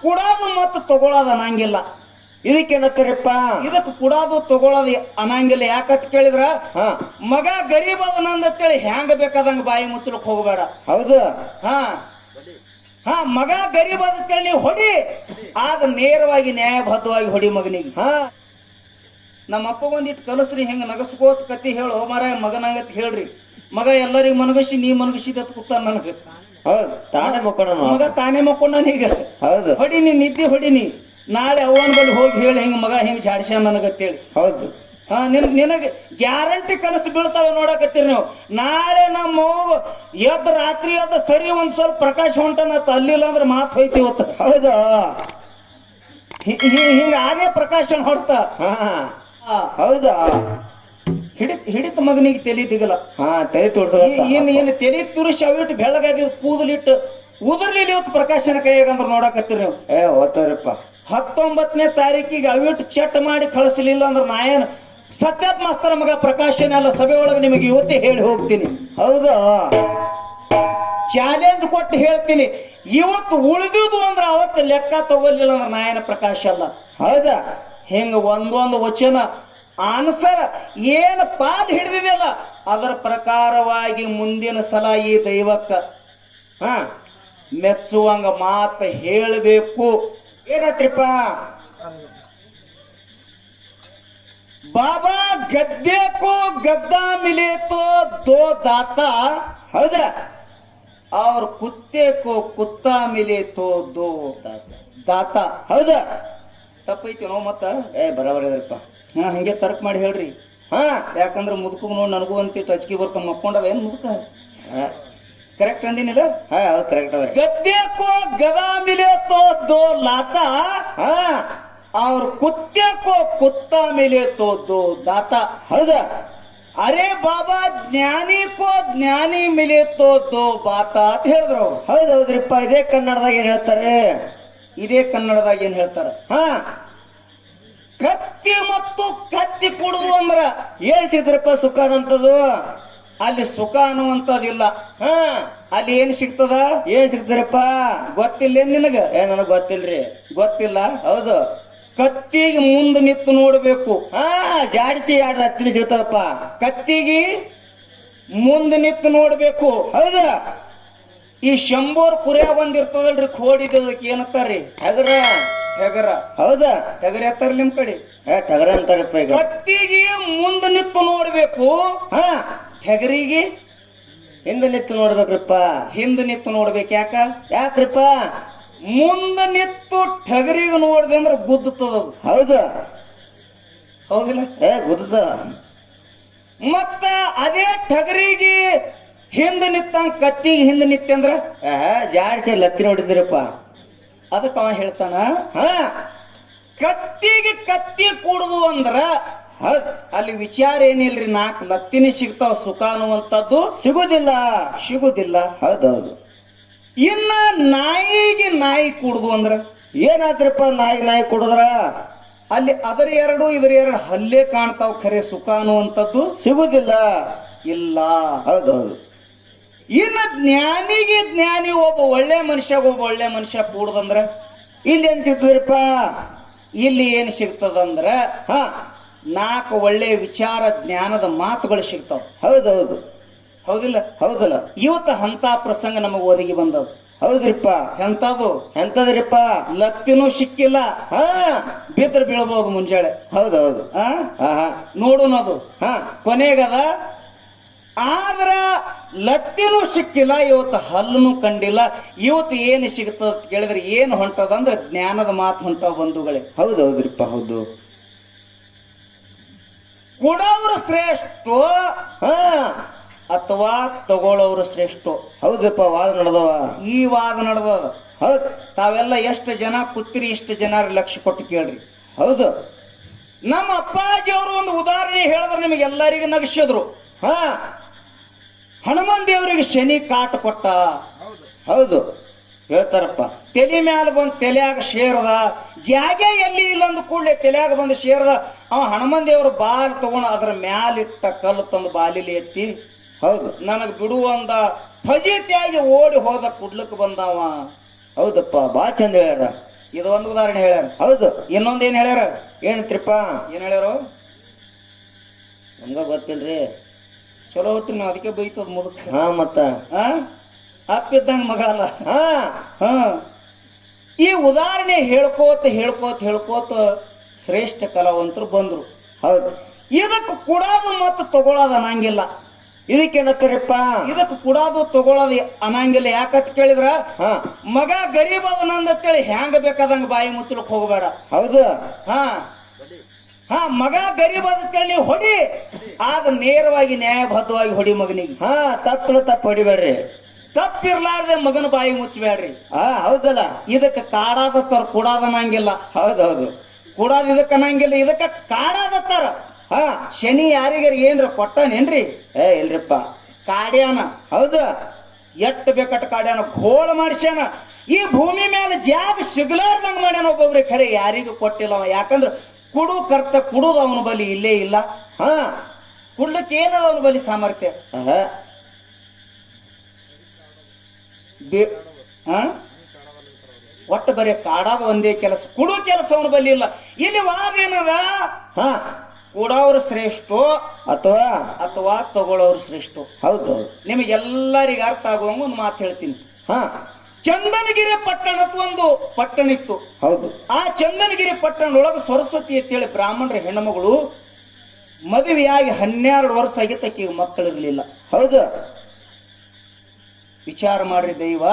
ಕೊಡೋದು ಮತ್ತು ತಗೊಳ್ಳೋದು ಅನ್ನಂಗಿಲ್ಲ. ಇದಕ್ಕೇನತ್ತಾರಪ್ಪ? ಇದಕ್ಕೆ ಕೊಡೋದು ತಗೊಳ್ಳೋದು ಅನ್ನಂಗಿಲ್ಲ. ಯಾಕಂತ ಕೇಳಿದ್ರ ಮಗ ಗರೀಬ್ ಅದನಂತೇಳಿ ಹೆಂಗ ಬೇಕಾದಂಗ ಬಾಯಿ ಮುಚ್ಚಲಕ್ ಹೋಗಬೇಡ. ಹೌದು. ಹಾ ಮಗ ಗರೀಬ್ ಅಂತೇಳಿ ನೀವು ಹೊಡಿ, ಆಗ ನೇರವಾಗಿ ನ್ಯಾಯಬದ್ಧವಾಗಿ ಹೊಡಿ ಮಗನಿಗೆ. ನಮ್ಮ ಅಪ್ಪ ಒಂದಿಟ್ಟು ಕಲಸ್ರಿ ಹೆಂಗ ನಗಸ್ಕೋತ ಕತಿ ಹೇಳು ಮಾರ ಮಗನಂಗತ್ ಹೇಳ್ರಿ. ಮಗ ಎಲ್ಲರಿಗೂ ಮನಗಸಿ ನೀ ಮನಗಸಿದತ್ ಕೂತ ನನಗ. ಹೌದು, ತಾನೇ ಮಕ್ಕೊಂಡ ಮಗ ತಾನೇ ಮಕ್ಕೊಂಡ ಈಗ. ಹೌದು, ಹೊಡಿನಿ ನಿದ್ದೆ ಹೊಡಿನಿ. ನಾಳೆ ಅವನ ಬಳಿ ಹೋಗಿ ಹೇಳಿ ಹಿಂಗ ಮಗ ಹಿಂಗ ಜಾಡ್ಸ್ಯ ನನಗತ್ತೇಳಿ. ಹೌದು. ನಿನಗೆ ಗ್ಯಾರಂಟಿ ಕನಸು ಬೀಳ್ತಾವೆ ನೋಡಕತ್ತೀರಿ ನೀವು. ನಾಳೆ ನಮ್ಮ ಎದ್ದ ರಾತ್ರಿ ಎದ್ದ ಸರಿ ಒಂದ್ ಸ್ವಲ್ಪ ಪ್ರಕಾಶ ಹೊಂಟನತ್ತ ಅಲ್ಲಿಲ್ಲ ಅಂದ್ರೆ ಮಾತು ಹೋಯ್ತಿ ಇವತ್ತು. ಹೌದು, ಹಿಂಗ ಆಗೇ ಪ್ರಕಾಶ ಹೊಡ್ತ. ಹೌದಾ? ಹಿಡಿತ ಮಗನಿಗೆ ತಲಿ ದಿಗಲ. ತಲೆ ತೋರ್ಸ ಏನು ತಲಿ ತುರಿಸಿ ಅವಿಟ್ಟು ಬೆಳಗಾಗಿ ಕೂದಲಿಟ್ಟು ಉದರ್ಲಿಲ್ಲ ಇವತ್ತು ಪ್ರಕಾಶನ ಕೈಯಾಗಂದ್ರೆ ನೋಡಕತ್ತೀರಿ ನೀವು. ಓದ್ತಾರಪ್ಪ. 19ನೇ ತಾರೀಕಿಗೆ ಅವಿಟ್ಟು ಚೆಟ್ ಮಾಡಿ ಕಳಿಸಲಿಲ್ಲ ಅಂದ್ರೆ ನಾಯನ್ ಸತ್ಯಪ್ ಮಾಸ್ತರ ಮಗ ಪ್ರಕಾಶನ ಎಲ್ಲ ಸಭೆ ಒಳಗೆ ನಿಮಗೆ ಇವತ್ತೇ ಹೇಳಿ ಹೋಗ್ತೀನಿ. ಹೌದಾ? ಚಾಲೆಂಜ್ ಕೊಟ್ಟು ಹೇಳ್ತೀನಿ, ಇವತ್ತು ಉಳಿದುದು ಅಂದ್ರೆ ಅವತ್ತು ಲೆಕ್ಕ ತಗೋಲಿಲ್ಲ ಅಂದ್ರೆ ನಾಯನ ಪ್ರಕಾಶ ಅಲ್ಲ. ಹೌದಾ? ಹಿಂಗ ಒಂದೊಂದು ವಚನ ಆನ್ಸರ್ ಏನ್ ಪಾಲ್ ಹಿಡಿದಿದೆಯಲ್ಲ ಅದರ ಪ್ರಕಾರವಾಗಿ ಮುಂದಿನ ಸಲ ಈ ದೈವಕ್ಕ ಮೆಚ್ಚುವಂಗ ಮಾತು ಹೇಳಬೇಕು. ಏನತ್ರಿಪ್ಪ? ಬಾಬಾ ಗದ್ದೆಕೋ ಗದ್ದ ಮಿಲೇತೋ ದೋ ದಾತ. ಹೌದಾ? ಅವ್ರ ಕುತ್ತೇಕೋ ಕುತ್ತ ಮಿಲೇತೋ ದೋ ದಾತ. ಹೌದಾ? ತಪ್ಪೈತಿ ನೋ ಮತ್ತ? ಬರಬರಪ್ಪ. ಹಂಗೆ ತರ್ಕ್ ಮಾಡಿ ಹೇಳ್ರಿ. ಯಾಕಂದ್ರೆ ಮುದುಕು ನೋಡಿ ನನಗೂ ಅಂತಿಟ್ಟು ಅಚ್ಕಿ ಬರ್ಕ ಮಕ್ಕೊಂಡದ ಏನ್ ಮುದುಕ. ಕರೆಕ್ಟ್ ಅಂದಿನಿಲ್ಲ? ಹೌದು, ಕರೆಕ್ಟ್ ಅದ. ಗದ್ದೆಕೋ ಗದಾ ಮಿಲೇತೋ ದೋ ಲಾತ, ಅವ್ರ ಕುತ್ತೇಕೋ ಕುತ್ತ ಮಿಲೇತೋ ದೋ ದಾತ. ಹೌದಾ? ಅರೆ ಬಾಬಾ ಜ್ಞಾನಿಕೋ ಜ್ಞಾನಿ ಮಿಲೇತೋ ದೋ ಬಾತ ಅಂತ ಹೇಳಿದ್ರು. ಹೌದೌದ್ರಿಪ್ಪ. ಇದೇ ಕನ್ನಡದಾಗ ಏನ್ ಹೇಳ್ತಾರೆ? ಇದೇ ಕನ್ನಡದಾಗ ಏನ್ ಹೇಳ್ತಾರ? ಕತ್ತಿ ಮತ್ತು ಕತ್ತಿ ಕೊಡುದು ಅಂದ್ರ ಏನ್ ಸಿಗ್ತಾರಪ್ಪ? ಸುಖ ಅನ್ನಂತದ್ದು. ಅಲ್ಲಿ ಸುಖ ಅನ್ನುವಂಥದ್ದಿಲ್ಲ. ಅಲ್ಲಿ ಏನ್ ಸಿಗ್ತದ? ಏನ್ ಸಿಗ್ತಾರಪ್ಪ? ಗೊತ್ತಿಲ್ಲ ನಿನಗ? ನನಗ್ ಗೊತ್ತಿಲ್ರಿ. ಗೊತ್ತಿಲ್ಲ? ಹೌದು. ಕತ್ತಿಗೆ ಮುಂದೆ ನಿಂತು ನೋಡ್ಬೇಕು. ಜಾಡಿಸಿ ಎರಡು ಹತ್ತಿನ ಸಿಗ್ತಾರಪ್ಪ. ಕತ್ತಿಗೆ ಮುಂದೆ ನಿಂತು ನೋಡ್ಬೇಕು. ಹೌದು. ಈ ಶಂಬೋರ್ ಕುರಿಯ ಬಂದಿರ್ತದಲ್ರಿ ಕೋಡಿದಕ್ಕೆ ಏನತ್ತಾರ್ರಿ? ಹೆಗರ. ಹೆಗರ. ಹೌದಾ? ಹೆಗರ ಎತ್ತಾರ ನಿಮ್ ಕಡೆ? ಟಗರ ಅಂತಾರಪ್ಪ. ಈಗ ಕತ್ತಿಗೆ ಮುಂದೆ ನಿಂತು ನೋಡ್ಬೇಕು, ಹೆಗರಿಗೆ ಹಿಂದೆ ನಿಂತು ನೋಡ್ಬೇಕ್ರಿಪ್ಪ. ಹಿಂದೆ ನಿಂತು ನೋಡ್ಬೇಕು. ಯಾಕ್ರಿಪ್ಪ? ಮುಂದೆ ನಿಂತು ಟಗರಿಗೆ ನೋಡ್ದೆ ಅಂದ್ರೆ ಗುದ್ದುತ್ತದ. ಹೌದು. ಹೌದಿಲ್ಲ? ಗುದ್ದ. ಮತ್ತ ಅದೇ ಟಗರಿಗೆ ಹಿಂದೆ ನಿತ್ತಂಗ ಕತ್ತಿಗೆ ಹಿಂದೆ ನಿತ್ಯ ಅಂದ್ರ ಜಾಡಿಸಿ ಲತ್ತಿ ನೋಡಿದಿರಪ್ಪ. ಅದಕ್ಕ ಅವ ಹೇಳ್ತಾನ, ಕತ್ತಿಗೆ ಕತ್ತಿ ಕೂಡುದು ಅಂದ್ರ ಅಲ್ಲಿ ವಿಚಾರ ಏನಿಲ್ರಿ. 4 ಲತ್ತಿನಿ ಸಿಗ್ತಾವ. ಸುಖ ಅನ್ನುವಂಥದ್ದು ಸಿಗುದಿಲ್ಲ. ಹೌದೌದು. ಇನ್ನ ನಾಯಿಗೆ ನಾಯಿ ಕೂಡುದು ಅಂದ್ರ ಏನಾದ್ರಪ್ಪ? ನಾಯಿ ಕುಡಿದ್ರ ಅಲ್ಲಿ ಅದರ ಎರಡು ಇದರ ಎರಡು ಹಲ್ಲೆ ಕಾಣ್ತಾವ್. ಖರೆ ಸುಖ ಅನ್ನುವಂಥದ್ದು ಸಿಗುದಿಲ್ಲ. ಇಲ್ಲ. ಹೌದೌದು. ಇನ್ನ ಜ್ಞಾನಿಗೆ ಜ್ಞಾನಿ ಒಬ್ಬ ಒಳ್ಳೆ ಮನುಷ್ಯ ಕೂಡುದಂದ್ರ ಇಲ್ಲಿ ಏನ್ ಸಿಗ್ತದ್ರಪ್ಪ? ಇಲ್ಲಿ ಏನ್ ಸಿಗ್ತದಂದ್ರ 4 ಒಳ್ಳೆ ವಿಚಾರ ಜ್ಞಾನದ ಮಾತುಗಳು ಸಿಗ್ತಾವ. ಹೌದೌದು. ಹೌದಿಲ್ಲ? ಹೌದಲ್ಲ. ಇವತ್ತು ಅಂತ ಪ್ರಸಂಗ ನಮಗ್ ಒದಗಿ ಬಂದವು. ಹೌದ್ರಿಪ್ಪ. ಎಂತದ್ರಿಪ್ಪ? ಲತ್ತಿನೂ ಸಿಕ್ಕಿಲ್ಲ, ಬಿದ್ರ ಬೀಳ್ಬಹುದು ಮುಂಜಾಳೆ. ಹೌದೌದು. ನೋಡುನದು ಕೊನೆಗದ. ಆದ್ರ ಲತ್ತಿನೂ ಸಿಕ್ಕಿಲ್ಲ, ಇವತ್ತು ಹಲ್ಲನು ಕಂಡಿಲ್ಲ. ಇವತ್ತು ಏನು ಸಿಗ್ತದ ಕೇಳಿದ್ರೆ ಏನು ಹೊಂಟದಂದ್ರೆ ಜ್ಞಾನದ ಮಾತು ಹೊಂಟವ ಬಂಧುಗಳೇ. ಹೌದೌದ್ರಿಪ್ಪ. ಹೌದು. ಕೊಡೋರು ಶ್ರೇಷ್ಠ ಅಥವಾ ತಗೊಳ್ಳೋರು ಶ್ರೇಷ್ಠ? ಹೌದಪ್ಪ. ವಾದ ನಡೆದವ. ಈ ವಾದ ನಡೆದದ. ಹೌದು. ತಾವೆಲ್ಲ ಎಷ್ಟು ಜನ ಕೂತಿರಿ, ಇಷ್ಟು ಜನ ಲಕ್ಷ್ಯ ಕೊಟ್ಟು ಕೇಳ್ರಿ. ಹೌದು. ನಮ್ಮ ಅಪ್ಪಾಜಿ ಅವರು ಒಂದು ಉದಾಹರಣೆ ಹೇಳಿದ್ರೆ ನಿಮಗೆಲ್ಲರಿಗೂ ನಗಿಸಿದ್ರು. ಹನುಮನ್ ದೇವರಿಗೆ ಶನಿ ಕಾಟ ಕೊಟ್ಟ. ಹೌದು ಹೇಳ್ತಾರಪ್ಪ. ತಲೆ ಮ್ಯಾಲ ಬಂದ್ ತಲೆಯಾಗ ಶೇರದ ಜಾಗೆ ಎಲ್ಲಿ ಇಲ್ಲ ಅಂದ ಕೂಡಲೇ ತಲೆಯಾಗ ಬಂದು ಶೇರದ. ಅವ ಹನುಮನ್ ದೇವರು ಬಾಲ್ ತಗೊಂಡು ಅದ್ರ ಮ್ಯಾಲಿಟ್ಟ ಕಲ್ಲು ತಂದು ಬಾಲಿಲಿ ಎತ್ತಿ, ಹೌದು ನನಗ್ ಬಿಡುವಂದ ಫಜೀತಿಯಾಗಿ ಓಡಿ ಹೋದ ಕುಡ್ಲಕ್ ಬಂದವ. ಹೌದಪ್ಪ. ಬಾ ಚಂದ ಹೇಳ್ಯಾರ. ಇದು ಒಂದು ಉದಾಹರಣೆ ಹೇಳ್ಯಾರ. ಹೌದು. ಇನ್ನೊಂದ್ ಏನ್ ಹೇಳ್ಯಾರ? ಏನಂತ್ರಿಪ್ಪ? ಏನ್ ಹೇಳ್ಯಾರು? ನಮ್ಗ ಗೊತ್ತಿಲ್ರಿ. ಚಲೋ ಹುಟ್ಟಿ ನಾವ್ ಅದಕ್ಕೆ ಬೈತದ ಮುದುಕ. ಹಾ ಮತ್ತ ಅಪ್ಪಿದ್ದಂಗ ಮಗ ಅಲ್ಲ. ಹಾ ಈ ಉದಾಹರಣೆ ಹೇಳ್ಕೋತ ಹೇಳ್ಕೋತ ಹೇಳ್ಕೋತ ಶ್ರೇಷ್ಠ ಕಲಾವಂತರು ಬಂದ್ರು. ಹೌದು. ಇದಕ್ಕೆ ಕೊಡೋದು ಮತ್ತು ತಗೊಳ್ಳೋದು ಅನ್ನಂಗಿಲ್ಲ. ಇದಕ್ಕೇನತ್ತರಿಪ್ಪ? ಇದಕ್ಕೆ ಕೊಡೋದು ತಗೊಳ್ಳೋದು ಅನ್ನಂಗಿಲ್ಲ. ಯಾಕಂತ ಕೇಳಿದ್ರ ಹಾ ಮಗ ಗರೀಬ್ ಅದನಂತೇಳಿ ಹ್ಯಾಂಗ ಬೇಕಾದಂಗ ಬಾಯಿ ಮುಚ್ಚಲಕ್ ಹೋಗಬೇಡ. ಹೌದು. ಹಾ ಹಾ ಮಗ ಗರೀಬ್ ಅಂತೇಳಿ ನೀವು ಹೊಡಿ, ಆಗ ನೇರವಾಗಿ ನ್ಯಾಯಬದ್ಧವಾಗಿ ಹೊಡಿ ಮಗನಿಗೆ. ಹಾ ತಪ್ಪು ಹೊಡಿಬೇಡ್ರಿ. ತಪ್ಪಿರ್ಲಾರ್ದೆ ಮಗನ ಬಾಯಿ ಮುಚ್ಚಬೇಡ್ರಿ. ಹೌದಲ್ಲ. ಇದಕ್ಕೆ ಕಾಡಾದತ್ತಾರ, ಕೊಡಾದನಂಗಿಲ್ಲ. ಹೌದೌದು. ಕೊಡಾದ ಇದಕ್ಕ ಅನ್ನಂಗಿಲ್ಲ, ಇದಕ್ಕ ಕಾಡಾದತ್ತಾರ. ಹಾ ಶನಿ ಯಾರಿಗಾರ ಏನ್ರ ಕೊಟ್ಟಾನೇನ್ರಿ? ಇಲ್ರಿಪ್ಪ. ಕಾಡ್ಯಾನ. ಹೌದು. ಎಟ್ಟು ಬೇಕಟ್ಟು ಕಾಡ್ಯಾನ, ಘೋಳ ಮಾಡಿಸ್ಯಾನ. ಈ ಭೂಮಿ ಮೇಲೆ ಜಾಗ ಸಿಗ್ಲಾರ್ದಂಗ ಮಾಡ್ಯಾನ ಒಬ್ಬೊಬ್ರಿ. ಖರೆ ಯಾರಿಗೂ ಕೊಟ್ಟಿಲ್ಲ ಅವ. ಯಾಕಂದ್ರ ಕುಡುದು ಅವನ ಬಲಿ ಇಲ್ಲೇ ಇಲ್ಲ. ಹಾ ಕುಡ್ಲಕ್ಕೆ ಏನದ ಅವನ ಬಲಿ ಸಾಮರ್ಥ್ಯ? ಒಟ್ಟು ಬರೀ ಕಾಡಾದ ಒಂದೇ ಕೆಲಸ, ಕುಡು ಕೆಲಸ ಅವನ ಬಲಿ ಇಲ್ಲ. ಇಲ್ಲಿ ವಾದ ಏನದ? ಕೊಡೋರು ಶ್ರೇಷ್ಠ ಅಥವಾ ತಗೊಳ್ಳೋರು ಶ್ರೇಷ್ಠ? ಹೌದು. ನಿಮಗೆಲ್ಲರಿಗ ಅರ್ಥ ಆಗುವಂಗ ಒಂದು ಮಾತು ಹೇಳ್ತೀನಿ. ಚಂದನಗಿರಿ ಪಟ್ಟಣ ಒಂದು ಪಟ್ಟಣ ಇತ್ತು. ಹೌದು. ಆ ಚಂದನಗಿರಿ ಪಟ್ಟಣದೊಳಗೆ ಸರಸ್ವತಿ ಅಂತೇಳಿ ಬ್ರಾಹ್ಮಣರ ಹೆಣ್ಣುಮಗಳು ಮದುವೆಯಾಗಿ 12 ವರ್ಷ ಆಗಿತ್ತು. ಆಕೆಗೆ ಮಕ್ಕಳಿರ್ಲಿಲ್ಲ. ಹೌದು. ವಿಚಾರ ಮಾಡ್ರಿ ದೈವ.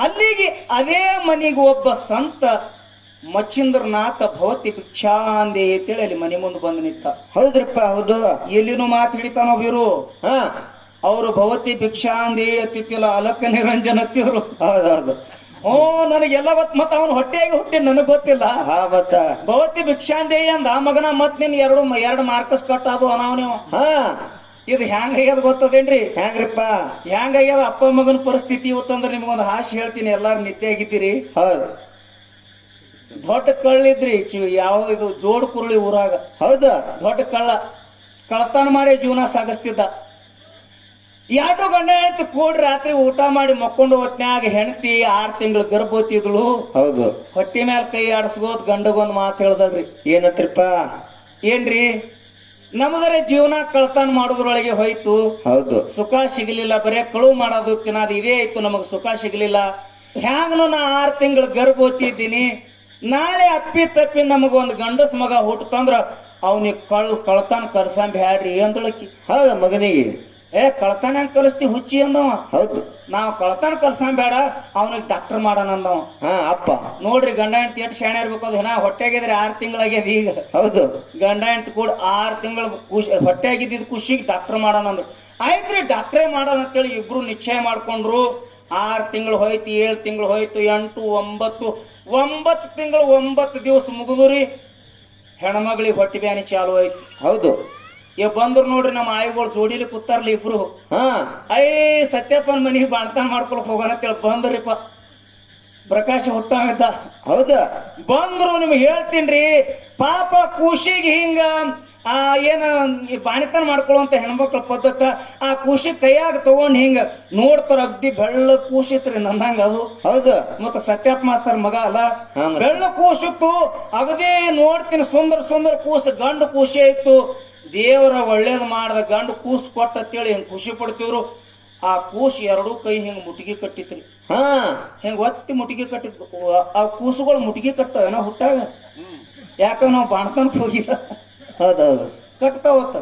ಅಲ್ಲಿಗೆ ಅದೇ ಮನೆಗೆ ಒಬ್ಬ ಸಂತ ಮಚ್ಚಿಂದ್ರನಾಥ ಭವತಿ ಭಿಕ್ಷಾಂದೇ ಅಂತೇಳಿ ಅಲ್ಲಿ ಮನೆ ಮುಂದೆ ಬಂದು ನಿಂತ. ಹೌದ್ರಿಪ್ಪ. ಹೌದು. ಎಲ್ಲಿನೂ ಮಾತು ಹಿಡಿತಾನ ಇವರು. ಅವರು ಭವತಿ ಭಿಕ್ಷಾಂದೇ ಅತ್ತಿತ್ತಿಲ್ಲ, ಅಲಕ್ಕ ನಿರಂಜನ ಅತ್ತಿದ್ರು. ಹೌದೌದು. ನನಗೆಲ್ಲ ಗೊತ್ತ. ಮತ್ತ ಅವನು ಹೊಟ್ಟೆಯಾಗಿ ಹುಟ್ಟಿ ನನಗ್ ಗೊತ್ತಿಲ್ಲ. ಭವತಿ ಭಿಕ್ಷಾಂದೇ ಅಂದ ಮಗನ. ಮತ್ ನಿನ್ ಎರಡು ಮಾರ್ಕಸ್ ಕಟ್ ಅದು ಅನಾವನೇವ. ಇದು ಹ್ಯಾಂಗಾಗ್ಯದ ಗೊತ್ತದೇನ್ರಿ? ಹ್ಯಾಂಗ್ರಿಪ್ಪ? ಹ್ಯಾಂಗಾಗ್ಯದ ಅಪ್ಪ ಮಗನ ಪರಿಸ್ಥಿತಿ ಇವತ್ತಂದ್ರೆ ನಿಮ್ಗೊಂದು ಹಾಸ್ಯ ಹೇಳ್ತೀನಿ. ಎಲ್ಲಾರು ನಿದ್ದೆ ಆಗಿದ್ದೀರಿ. ಹೌದು. ದೊಡ್ಡ ಕಳ್ಳಿದ್ರಿ. ಯಾವ ಇದು ಜೋಡ್ ಕುರುಳಿ ಊರಾಗ. ಹೌದಾ? ದೊಡ್ಡ ಕಳ್ಳತನ ಮಾಡಿ ಜೀವನ ಸಾಗಿಸ್ತಿದ್ದ. 2 ಗಂಡ ಹೆಂಡತಿ ಕೂಡಿ ರಾತ್ರಿ ಊಟ ಮಾಡಿ ಮಕ್ಕೊಂಡು ಹೊತ್ನ್ಯಾಗ ಹೆಂಡತಿ 6 ತಿಂಗಳು ಗರ್ಭವತಿ ಇದ್ಳು. ಹೌದು. ಹೊಟ್ಟಿ ಮ್ಯಾಲ ಕೈ ಆಡಿಸ್ಕೋದ್ ಗಂಡಗೊಂದ್ ಮಾತು ಹೇಳ್ದಲ್ರಿ. ಏನತ್ರಿಪ್ಪ? ಏನ್ರಿ? ನಮ್ಮದರೆ ಜೀವನ ಕಳ್ತನ ಮಾಡೋದ್ರೊಳಗೆ ಹೋಯ್ತು. ಹೌದು. ಸುಖ ಸಿಗಲಿಲ್ಲ. ಬರೇ ಕಳುವು ಮಾಡೋದು ತಿನ್ನೋದು ಇದೇ ಆಯ್ತು. ನಮಗ್ ಸುಖ ಸಿಗಲಿಲ್ಲ. ಹ್ಯಾಂಗನು ನಾ 6 ತಿಂಗಳು ಗರ್ಭವತಿ ಇದ್ದೀನಿ. ನಾಳೆ ಅಪ್ಪಿ ತಪ್ಪಿ ನಮಗೊಂದು ಗಂಡಸ್ ಮಗ ಹುಟ್ಟತಂದ್ರ ಅವನಿಗೆ ಕಳ್ತನ ಕರ್ಸಂಬ ಬ್ಯಾಡ್ರಿ ಅಂದಳಕಿ. ಹೌದ ಮಗನಿಗೆ? ಕಳ್ತನ ಹೆಂಗ್ ಕಲಿಸ್ತಿ ಹುಚ್ಚಿ ಅಂದವ. ಹೌದು. ನಾವ್ ಕಳ್ತನ ಕಲ್ಸಂಬ ಬೇಡ, ಅವನಿಗೆ ಡಾಕ್ಟರ್ ಮಾಡೋಣ ಅಂದವ. ಅಪ್ಪ ನೋಡ್ರಿ ಗಂಡ ಹೆಂಡತಿ ಎಷ್ಟು ಶಾಣೆ ಇರ್ಬೇಕು. ಅದು ಹೊಟ್ಟೆಗಿದ್ರೆ 6 ತಿಂಗಳಾಗ್ಯದ ಈಗ. ಹೌದು. ಗಂಡ ಹೆಂಡತಿ ಕೂಡ 6 ತಿಂಗಳು ಹೊಟ್ಟೆ ಆಗಿದ್ದ ಖುಷಿಗೆ ಡಾಕ್ಟರ್ ಮಾಡೋಣ ಅಂದ್ರು. ಆಯ್ತ್ರಿ ಡಾಕ್ಟ್ರೇ ಮಾಡೋಣ ಅಂತೇಳಿ ಇಬ್ರು ನಿಶ್ಚಯ ಮಾಡ್ಕೊಂಡ್ರು. 6 ತಿಂಗಳು ಹೋಯ್ತು, 7 ತಿಂಗಳು ಹೋಯ್ತು, 8, 9 ತಿಂಗಳು 9 ದಿವಸ ಮುಗಿದ್ರಿ. ಹೆಣ್ಮಗಳಿಗೆ ಹೊಟ್ಟೆ ಬ್ಯಾನಿ ಚಾಲು ಆಯ್ತು. ಹೌದು. ಬಂದ್ರು ನೋಡ್ರಿ ನಮ್ಮ ಆಯಿಗಳು ಜೋಡಿಲಿ ಕೂತಾರ್ಲಿ ಇಬ್ರು. ಸತ್ಯಪ್ಪನ ಮನಿಗೆ ಬಾಣ್ತಾನ ಮಾಡ್ಕೊಳಕ್ ಹೋಗೋಣ ಅಂತೇಳಿ ಬಂದ್ರಿಪ್ಪ. ಪ್ರಕಾಶ ಹುಟ್ಟಾಗಿದ್ದ. ಹೌದಾ? ಬಂದ್ರು. ನಿಮ್ಗೆ ಹೇಳ್ತೀನ್ರಿ, ಪಾಪ ಖುಷಿಗೆ ಹಿಂಗ ಏನ ಬಾಣಿತನ ಮಾಡ್ಕೊಳ್ಳುವಂತ ಹೆಣ್ಮಕ್ಳ ಪದ್ಧತ. ಆ ಖುಷಿ ಕೈಯಾಗ ತಗೊಂಡ್ ಹಿಂಗ ನೋಡ್ತಾರ. ಅಗ್ದಿ ಬೆಳ್ಳ ಕೂಸಿತ್ರಿ ನಂದಂಗ ಅದು. ಹೌದು. ಮತ್ತ ಸತ್ಯಪ್ಪ ಮಾಸ್ತರ್ ಮಗ ಅಲ್ಲ. ಬೆಳ್ಳ ಕೂಸಿತ್ತು. ಅಗದಿ ನೋಡ್ತೀನಿ, ಸುಂದರ ಸುಂದರ ಕೂಸು, ಗಂಡು ಖುಷಿ ಆಯ್ತು. ದೇವರ ಒಳ್ಳೇದ್ ಮಾಡ್ದ ಗಂಡು ಕೂಸು ಕೊಟ್ಟಂತೇಳಿ ಹಿಂಗ್ ಖುಷಿ ಪಡ್ತಿದ್ರು. ಆ ಕೂಸು 2 ಕೈ ಹಿಂಗ್ ಮುಟ್ಟಿಗೆ ಕಟ್ಟಿತ್ರಿ. ಹಿಂಗ್ ಒತ್ತಿ ಮುಟ್ಟಿಗೆ ಕಟ್ಟಿತ್ತು. ಆ ಕೂಸುಗಳು ಮುಟ್ಟಿಗೆ ಕಟ್ತಾವೇನೋ ಹುಟ್ಟಾಗ. ಯಾಕಂದ್ರೆ ನಾವು ಬಾಣ್ತನಕ್ ಹೋಗಿಲ್ಲ. ಹೌದೌದು. ಕಟ್ತಾವತ್ತ.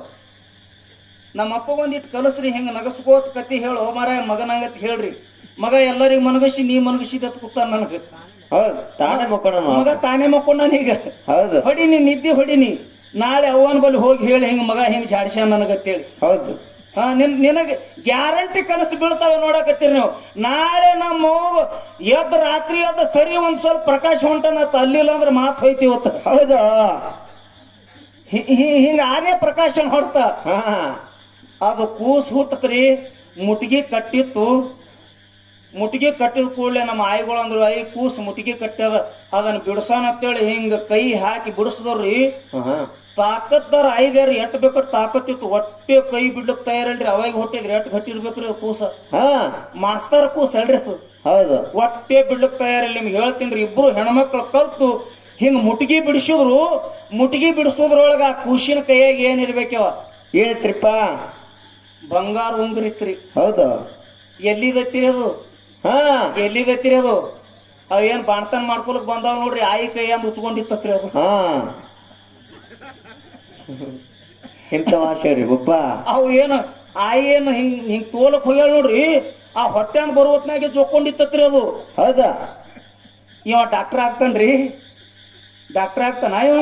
ನಮ್ಮ ಅಪ್ಪ ಒಂದಿಟ್ಟು ಕಲಸ್ರಿ ಹಿಂಗ ನಗಸ್ಕೋತ ಕತಿ ಹೇಳೋ ಮಾರ ಮಗನಂಗತ್ ಹೇಳ್ರಿ. ಮಗ ಎಲ್ಲರಿಗೂ ಮನಗಸಿ ನೀ ಮನಗಸಿದತ್ ಕೂತ ನನಗ. ತಾನೇ ಮಕ್ಕೊಂಡ ಮಗ ತಾನೇ ಮಕ್ಕೊಂಡ ಈಗ. ಹೌದು. ಹೊಡಿನಿ, ನಿದ್ದೆ ಹೊಡಿನಿ. ನಾಳೆ ಅವನ ಬಲ್ಲಿ ಹೋಗಿ ಹೇಳಿ ಹಿಂಗ ಮಗ ಹಿಂಗ ಜಾಡ್ಸ್ಯ ನನಗತ್ತೇಳಿ. ಹೌದು. ನಿನಗೆ ಗ್ಯಾರಂಟಿ ಕನಸು ಬೀಳ್ತಾವೆ ನೋಡಕತ್ತೀರಿ ನೀವು. ನಾಳೆ ನಮ್ಮ ಎದ್ದ ರಾತ್ರಿ ಎದ್ದ ಸರಿ ಒಂದ್ ಸ್ವಲ್ಪ ಪ್ರಕಾಶ ಹೊಂಟನತ್ತ ಅಲ್ಲಿಲ್ಲ ಅಂದ್ರೆ ಮಾತು ಹೋಯ್ತಿ ಇವತ್ತು. ಹೌದಾ? ಹಿಂಗ ಅದೇ ಪ್ರಕಾಶ ಹೊಡ್ತ. ಅದು ಕೂಸು ಹುಟ್ಟತ್ರಿ. ಮುಟ್ಟಿಗೆ ಕಟ್ಟಿತ್ತು. ಮುಟ್ಟಿಗೆ ಕಟ್ಟಿದ ಕೂಡಲೇ ನಮ್ಮ ಆಯಿಗಳು ಅಂದ್ರು, ಕೂಸು ಮುಟ್ಟಿಗೆ ಕಟ್ಟ್ಯದ, ಅದನ್ನ ಬಿಡ್ಸಾನ ಅಂತೇಳಿ ಹಿಂಗ ಕೈ ಹಾಕಿ ಬಿಡಿಸಿದ್ರಿ. ತಾಕತ್ತಾರ 5 ಎಟ್ ಬೇಕಟ್ ತಾಕತ್ತಿತ್ತು. ಹೊಟ್ಟೆ ಕೈ ಬಿಡ್ಲಕ್ ತಯಾರಲ್ರಿ. ಅವಾಗ ಹೊಟ್ಟಿದ್ರಿ ಎಟ್ ಗಟ್ಟಿರ್ಬೇಕ್ರಿ ಅದು ಕೂಸ. ಮಾಸ್ತರ್ ಕೂಸ ಅಲ್ರಿ ಅದು. ಹೌದು ಹೊಟ್ಟೆ ಬಿಡ್ಲಕ್ ತಯಾರಿಲ್ಲ. ನಿಮ್ಗೆ ಹೇಳ್ತೀನಿ, ಇಬ್ರು ಹೆಣ್ಮಕ್ಳು ಕಲ್ತು ಹಿಂಗ್ ಮುಟ್ಗಿ ಬಿಡಿಸಿದ್ರು, ಮುಟ್ಗಿ ಬಿಡಿಸೋದ್ರೊಳಗ ಆ ಕೂಸಿನ ಕೈಯಾಗ ಏನಿರ್ಬೇಕವ? ಏನತ್ರಿಪ್ಪ? ಬಂಗಾರ ಉಂಗ್ರಿತ್ರಿ. ಹೌದು. ಎಲ್ಲಿದತ್ತಿರಿ ಅದು? ಹಾ ಎಲ್ಲಿದತ್ತಿರಿ ಅದು? ಅವೇನ್ ಬಾಣ್ತನ ಮಾಡ್ಕೊಳಕ್ ಬಂದಾವ ನೋಡ್ರಿ, ಆಯಿ ಕೈ ಅಂದ್ ಉಚ್ಕೊಂಡಿತ್ತತ್ರಿ ಅದು. ಹಾ ಎಂತ ವಾಸ್ಯವ್ರಿ ಒಬ್ಬ. ಅವು ಏನು ಆಯಿ ಏನು ಹಿಂಗ್ ಹಿಂಗ್ ತೋಲಕ್ ಹೋಗ್ಯಾಳ ನೋಡ್ರಿ, ಆ ಹೊಟ್ಟೆ ಅಂದ್ ಬರೋ ಹೊತ್ನಾಗೆ ಜೋಕೊಂಡಿತ್ತತ್ರಿ ಅದು. ಹೌದಾ? ಇವ ಡಾಕ್ಟರ್ ಆಗ್ತಾನ್ರಿ? ಡಾಕ್ಟರ್ ಆಗ್ತಾನ ಇವ?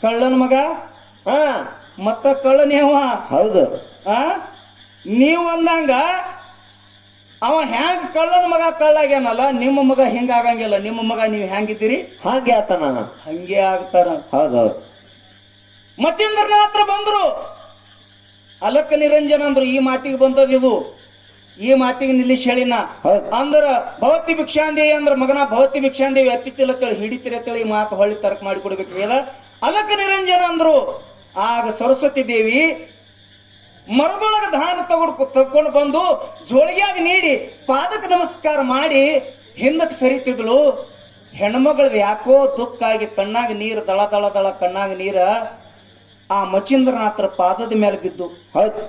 ಕಳ್ಳನ ಮಗ. ಹಾ ಮತ್ತ ಕಳ್ಳನೇವ? ಹೌದು. ಆ ನೀವ್ ಅಂದಂಗ ಅವ ಹ್ಯಾಂಗ ಕಳ್ಳನ ಮಗ ಕಳ್ಳಾಗ್ಯಾನಲ್ಲ, ನಿಮ್ಮ ಮಗ ಹಿಂಗ ಆಗಂಗಿಲ್ಲ. ನಿಮ್ಮ ಮಗ ನೀವ್ ಹೆಂಗಿದ್ದೀರಿ ಹಾಗೆ ಆತನ. ಹಂಗೆ ಆಗ್ತಾರ. ಹೌದೌದು. ಮಚೇಂದ್ರನಾಥ್ರ ಬಂದ್ರು, ಅಲಕ್ಕ ನಿರಂಜನ ಅಂದ್ರು. ಈ ಮಾತಿಗೆ ಬಂದದ ಇದು, ಈ ಮಾತಿಗೆ ನಿಲ್ಲಿಸಿ ಹೇಳಿನ. ಅಂದ್ರ ಭವತಿ ಭಿಕ್ಷಾಂದೇವಿ ಅಂದ್ರ ಮಗನ ಭವತಿ ಭಿಕ್ಷಾಂದೇವಿ ಅತ್ತಿತ್ತಿಲ್ಲ ತಳಿ ಹಿಡಿತಿರ ತಳಿ ಮಾತು ಹೊಳ್ಳಿ ತರ್ಕ ಮಾಡಿ ಕೊಡ್ಬೇಕು. ಅಲಕ್ಕ ನಿರಂಜನ ಅಂದ್ರು. ಆಗ ಸರಸ್ವತಿ ದೇವಿ ಮರದೊಳಗ ಧಾನ ತಗೊಂಡು ಬಂದು ಜೋಳಿಗ್ಯಾಗ ನೀಡಿ ಪಾದಕ್ಕೆ ನಮಸ್ಕಾರ ಮಾಡಿ ಹಿಂದಕ್ಕೆ ಸರಿತಿದ್ಳು. ಹೆಣ್ಮಗಳದ್ ಯಾಕೋ ದುಃಖ ಆಗಿ ಕಣ್ಣಾಗ ನೀರು ದಳ ದಳ ದಳ ಕಣ್ಣಾಗ ನೀರ ಆ ಮಚೀಂದ್ರನಾಥರ ಪಾದದ ಮೇಲೆ ಬಿದ್ದು. ಹೌದು.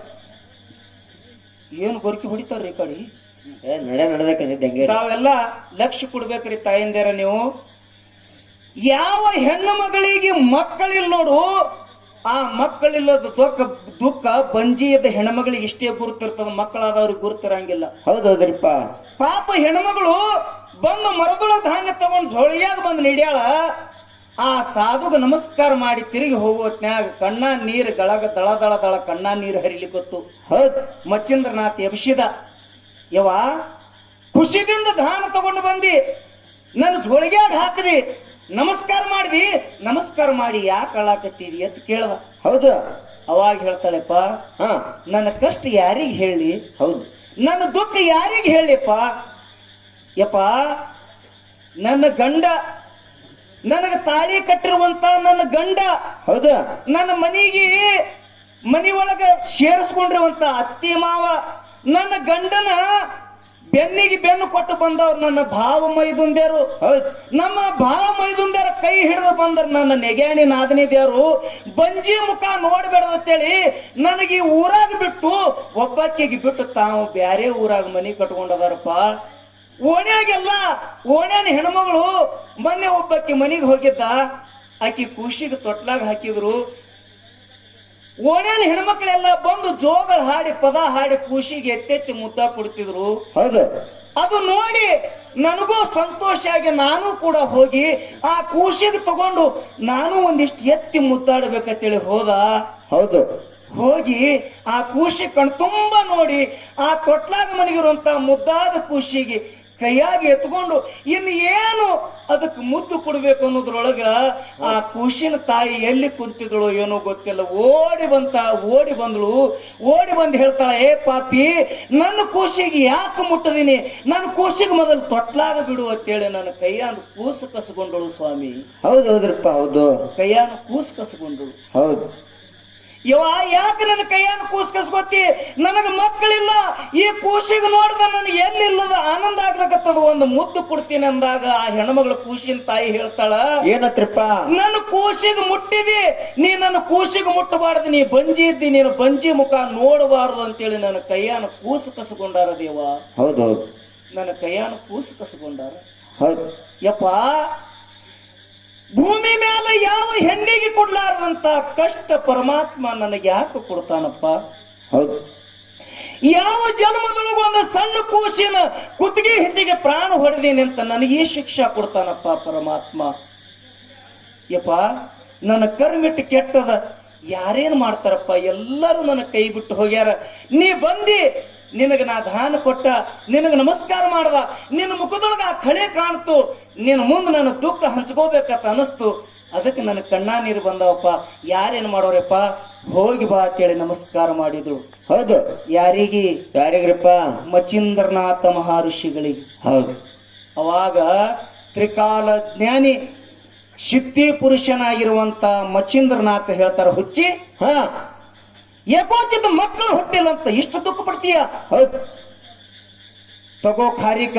ಏನು ಗೊರಕಿ ಹೊಡಿತಾರ್ರಿ ಈ ಕಡೆ? ನಡೆದಕ್ಕೆ ತಾವೆಲ್ಲ ಲಕ್ಷ್ಯ ಕೊಡ್ಬೇಕ್ರಿ ತಾಯಿಂದೇರ ನೀವು. ಯಾವ ಹೆಣ್ಣು ಮಗಳಿಗೆ ಮಕ್ಕಳಿಲ್ಲ ನೋಡು, ಆ ಮಕ್ಕಳಿಲ್ಲದ ದುಃಖ ಬಂಜಿಯದ ಹೆಣ್ಮಗಳಿಗೆ ಇಷ್ಟೇ ಗುರುತಿರ್ತದ, ಮಕ್ಕಳಾದವ್ರಿಗೆ ಗುರುತಿರಂಗಿಲ್ಲ. ಹೌದೌದ್ರಿಪ್ಪ. ಪಾಪ ಹೆಣ್ಮಗಳು ಬಂದು ಮರದೊಳಗ ಧಾನ್ಯ ತಗೊಂಡು ಜೋಳಿಯಾಗ ಬಂದು ನಿಡ್ಯಾಳ. ಆ ಸಾಧುಗ ನಮಸ್ಕಾರ ಮಾಡಿ ತಿರುಗಿ ಹೋಗುವತ್ನ್ಯಾಗ ಕಣ್ಣ ನೀರು ಗಳಗ ದಳ ದಳ ದಳ ಕಣ್ಣ ನೀರು ಹರಿಲಿಕ್ಕತ್ತು. ಹೌದು. ಮಚ್ಚೇಂದ್ರನಾಥ್ ಎಬ್ಸಿದ. ಯವ ಖುಷಿದಿಂದ ಧಾನ ತಗೊಂಡು ಬಂದಿ, ನನ್ನ ಜೋಳಿಗ್ಯಾಗ ಹಾಕದಿ, ನಮಸ್ಕಾರ ಮಾಡಿದಿ, ನಮಸ್ಕಾರ ಮಾಡಿ ಯಾಕೆ ಅಳಾಕತ್ತೀರಿ ಅಂತ ಕೇಳದ. ಹೌದು. ಅವಾಗ ಹೇಳ್ತಾಳೆಪ್ಪ, ಹಾ ನನ್ನ ಕಷ್ಟ ಯಾರಿಗೆ ಹೇಳಿ? ಹೌದು. ನನ್ನ ದುಃಖ ಯಾರಿಗೆ ಹೇಳಿಪ್ಪ? ಯಪ್ಪ, ನನ್ನ ಗಂಡ, ನನಗೆ ತಾಳಿ ಕಟ್ಟಿರುವಂತ ನನ್ನ ಗಂಡ, ಹೌದು, ನನ್ನ ಮನಿ ಒಳಗ ಸೇರಿಸ್ಕೊಂಡಿರುವಂತ ಅತ್ತಿ ಮಾವ, ನನ್ನ ಗಂಡನ ಬೆನ್ನಿಗೆ ಬೆನ್ನು ಕೊಟ್ಟು ಬಂದವ್ರು ನನ್ನ ಭಾವ ಮೈದುಂದ್ಯಾರು. ನಮ್ಮ ಭಾವ ಮೈದುಂದ್ಯಾರ ಕೈ ಹಿಡಿದು ಬಂದ್ರ ನನ್ನ ನೆಗ್ಯಾಣಿ ನಾದನಿ ದೇವರು ಬಂಜಿ ಮುಖ ನೋಡ್ಬೇಡದತ್ತೇಳಿ ನನಗೆ ಊರಾಗ ಬಿಟ್ಟು ಒಬ್ಬಾಕಿಗೆ ಬಿಟ್ಟು ತಾವು ಬ್ಯಾರೆ ಊರಾಗ ಮನಿ ಕಟ್ಕೊಂಡದಾರಪ್ಪ. ಓಣ್ಯಾಗೆಲ್ಲ ಓಣ್ಯಾನ ಹೆಣ್ಮಗಳು ಮೊನ್ನೆ ಒಬ್ಬಾಕಿ ಮನಿಗೆ ಹೋಗಿದ್ದ, ಆಕಿ ಖುಷಿಗೆ ತೊಟ್ಲಾಗ ಹಾಕಿದ್ರು. ಓಣ್ಯಾನ ಹೆಣ್ಮಕ್ಳೆಲ್ಲ ಬಂದು ಜೋಗಳ ಹಾಡಿ ಪದ ಹಾಡಿ ಖುಷಿಗೆ ಎತ್ತೆತ್ತಿ ಮುದ್ದ ಕೊಡ್ತಿದ್ರು. ಅದು ನೋಡಿ ನನಗೂ ಸಂತೋಷ ಆಗಿ ನಾನು ಕೂಡ ಹೋಗಿ ಆ ಖುಷಿಗೆ ತಗೊಂಡು ನಾನು ಒಂದಿಷ್ಟು ಎತ್ತಿ ಮುದ್ದಾಡಬೇಕಂತೇಳಿ ಹೋದ. ಹೌದು. ಹೋಗಿ ಆ ಖುಷಿ ಕಣ್ ತುಂಬಾ ನೋಡಿ ಆ ತೊಟ್ಲಾಗ ಮನೆಗಿರುವಂತ ಮುದ್ದಾದ ಖುಷಿಗೆ ಕೈಯಾಗಿ ಎತ್ಕೊಂಡು ಇನ್ನು ಏನು ಅದಕ್ಕೆ ಮುದ್ದು ಕೊಡ್ಬೇಕು ಅನ್ನೋದ್ರೊಳಗ ಆ ಖುಷಿನ ತಾಯಿ ಎಲ್ಲಿ ಕುಂತಿದಳು ಏನೋ ಗೊತ್ತಿಲ್ಲ. ಓಡಿ ಬಂದಳು. ಓಡಿ ಬಂದು ಹೇಳ್ತಾಳ, ಏ ಪಾಪಿ, ನನ್ನ ಖುಷಿಗೆ ಯಾಕೆ ಮುಟ್ಟದೀನಿ, ನನ್ನ ಖುಷಿಗೆ ಮೊದಲು ತೊಟ್ಲಾಗ ಬಿಡು ಅಂತೇಳಿ ನನ್ನ ಕೈಯಾನ ಕೂಸು ಕಸ್ಕೊಂಡಳು ಸ್ವಾಮಿ. ಹೌದೌದ್ರಪ್ಪ. ಹೌದು. ಕೈಯಾನ ಕೂಸು ಕಸ್ಕೊಂಡಳು. ಹೌದು. ಯವ ಯಾಕೆ ನನ್ನ ಕೈಯಾನ ಕೂಸು ಕಸ್ಕೊತಿ? ನನಗ ಮಕ್ಕಳಿಲ್ಲ, ಈ ಕೂಸಿಗೆ ನೋಡಿದ ನನಗೆ ಎಲ್ಲಿಲ್ಲದ ಆನಂದ ಆಗ್ಲಕತ್ತದ, ಒಂದು ಮುದ್ದು ಕೊಡ್ತೀನಿ ಅಂದಾಗ ಆ ಹೆಣ್ಮಗಳ ಕೂಸಿನ ತಾಯಿ ಹೇಳ್ತಾಳ, ಏನತ್ರಪ್ಪ, ನನ್ನ ಕೂಸಿಗೆ ಮುಟ್ಟಿದಿ, ನೀ ನನ್ನ ಕೂಸಿಗೆ ಮುಟ್ಟಬಾರ್ದು, ನೀ ಬಂಜಿ ಇದ್ದಿ, ನೀನು ಬಂಜಿ ಮುಖ ನೋಡಬಾರದು ಅಂತೇಳಿ ನನ್ನ ಕೈಯಾನ ಕೂಸು ಕಸ್ಕೊಂಡಾರ ದೇವ. ಹೌದೌದು. ನನ್ನ ಕೈಯಾನ ಕೂಸು ಕಸ್ಕೊಂಡಾರ. ಹೌದು. ಯಪ್ಪ, ಭೂಮಿ ಮೇಲೆ ಯಾವ ಹೆಣ್ಣಿಗೆ ಕೊಡ್ಲಾರ್ದಂತ ಕಷ್ಟ ಪರಮಾತ್ಮ ನನಗೆ ಯಾಕೆ ಕೊಡ್ತಾನಪ್ಪ? ಹೌದು. ಯಾವ ಜನ್ಮದೊಳಗ ಒಂದು ಸಣ್ಣ ಕೂಸಿನ ಕುತ್ತಿಗೆ ಹೆಚ್ಚಿಗೆ ಪ್ರಾಣ ಹೊಡೆದೀನಿ ಅಂತ ನನಗೆ ಈ ಶಿಕ್ಷಾ ಕೊಡ್ತಾನಪ್ಪ ಪರಮಾತ್ಮ. ಯಪ್ಪ, ನನ್ನ ಕರ್ಮಿಟ್ಟು ಕೆಟ್ಟದ ಯಾರೇನು ಮಾಡ್ತಾರಪ್ಪ? ಎಲ್ಲರೂ ನನ್ನ ಕೈ ಬಿಟ್ಟು ಹೋಗ್ಯಾರ. ನೀ ಬಂದಿ, ನಿನಗ ನಾ ದಾನ ಕೊಟ್ಟ, ನಿನಗ ನಮಸ್ಕಾರ ಮಾಡ್ದ, ನಿನ್ನ ಮುಖದೊಳಗ ಆ ಕಳೆ ಕಾಣ್ತು, ನಿನ್ನ ಮುಂದೆ ನನ್ನ ದುಃಖ ಹಂಚ್ಕೋಬೇಕಂತ ಅನಿಸ್ತು. ಅದಕ್ಕೆ ನನ್ನ ಕಣ್ಣಾ ನೀರು ಬಂದವಪ್ಪ. ಯಾರೇನು ಮಾಡೋರಪ್ಪ? ಹೋಗಿ ಬಾ ಅಂತೇಳಿ ನಮಸ್ಕಾರ ಮಾಡಿದ್ರು. ಹೌದು. ಯಾರಿಗ್ರಪ್ಪ? ಮಚೀಂದ್ರನಾಥ ಮಹರ್ಷಿಗಳಿಗೆ. ಹೌದು. ಅವಾಗ ತ್ರಿಕಾಲ ಜ್ಞಾನಿ ಸಿದ್ಧಿ ಪುರುಷನಾಗಿರುವಂತ ಮಚೀಂದ್ರನಾಥ ಹೇಳ್ತಾರ, ಹುಚ್ಚಿ, ಏಕೋಚಿತ ಮಕ್ಕಳು ಹುಟ್ಟಿಲ್ಲ ಅಂತ ಇಷ್ಟು ದುಃಖ ಪಡ್ತೀಯ? ಹೌದು. ತಗೋ ಖಾರಿಕ,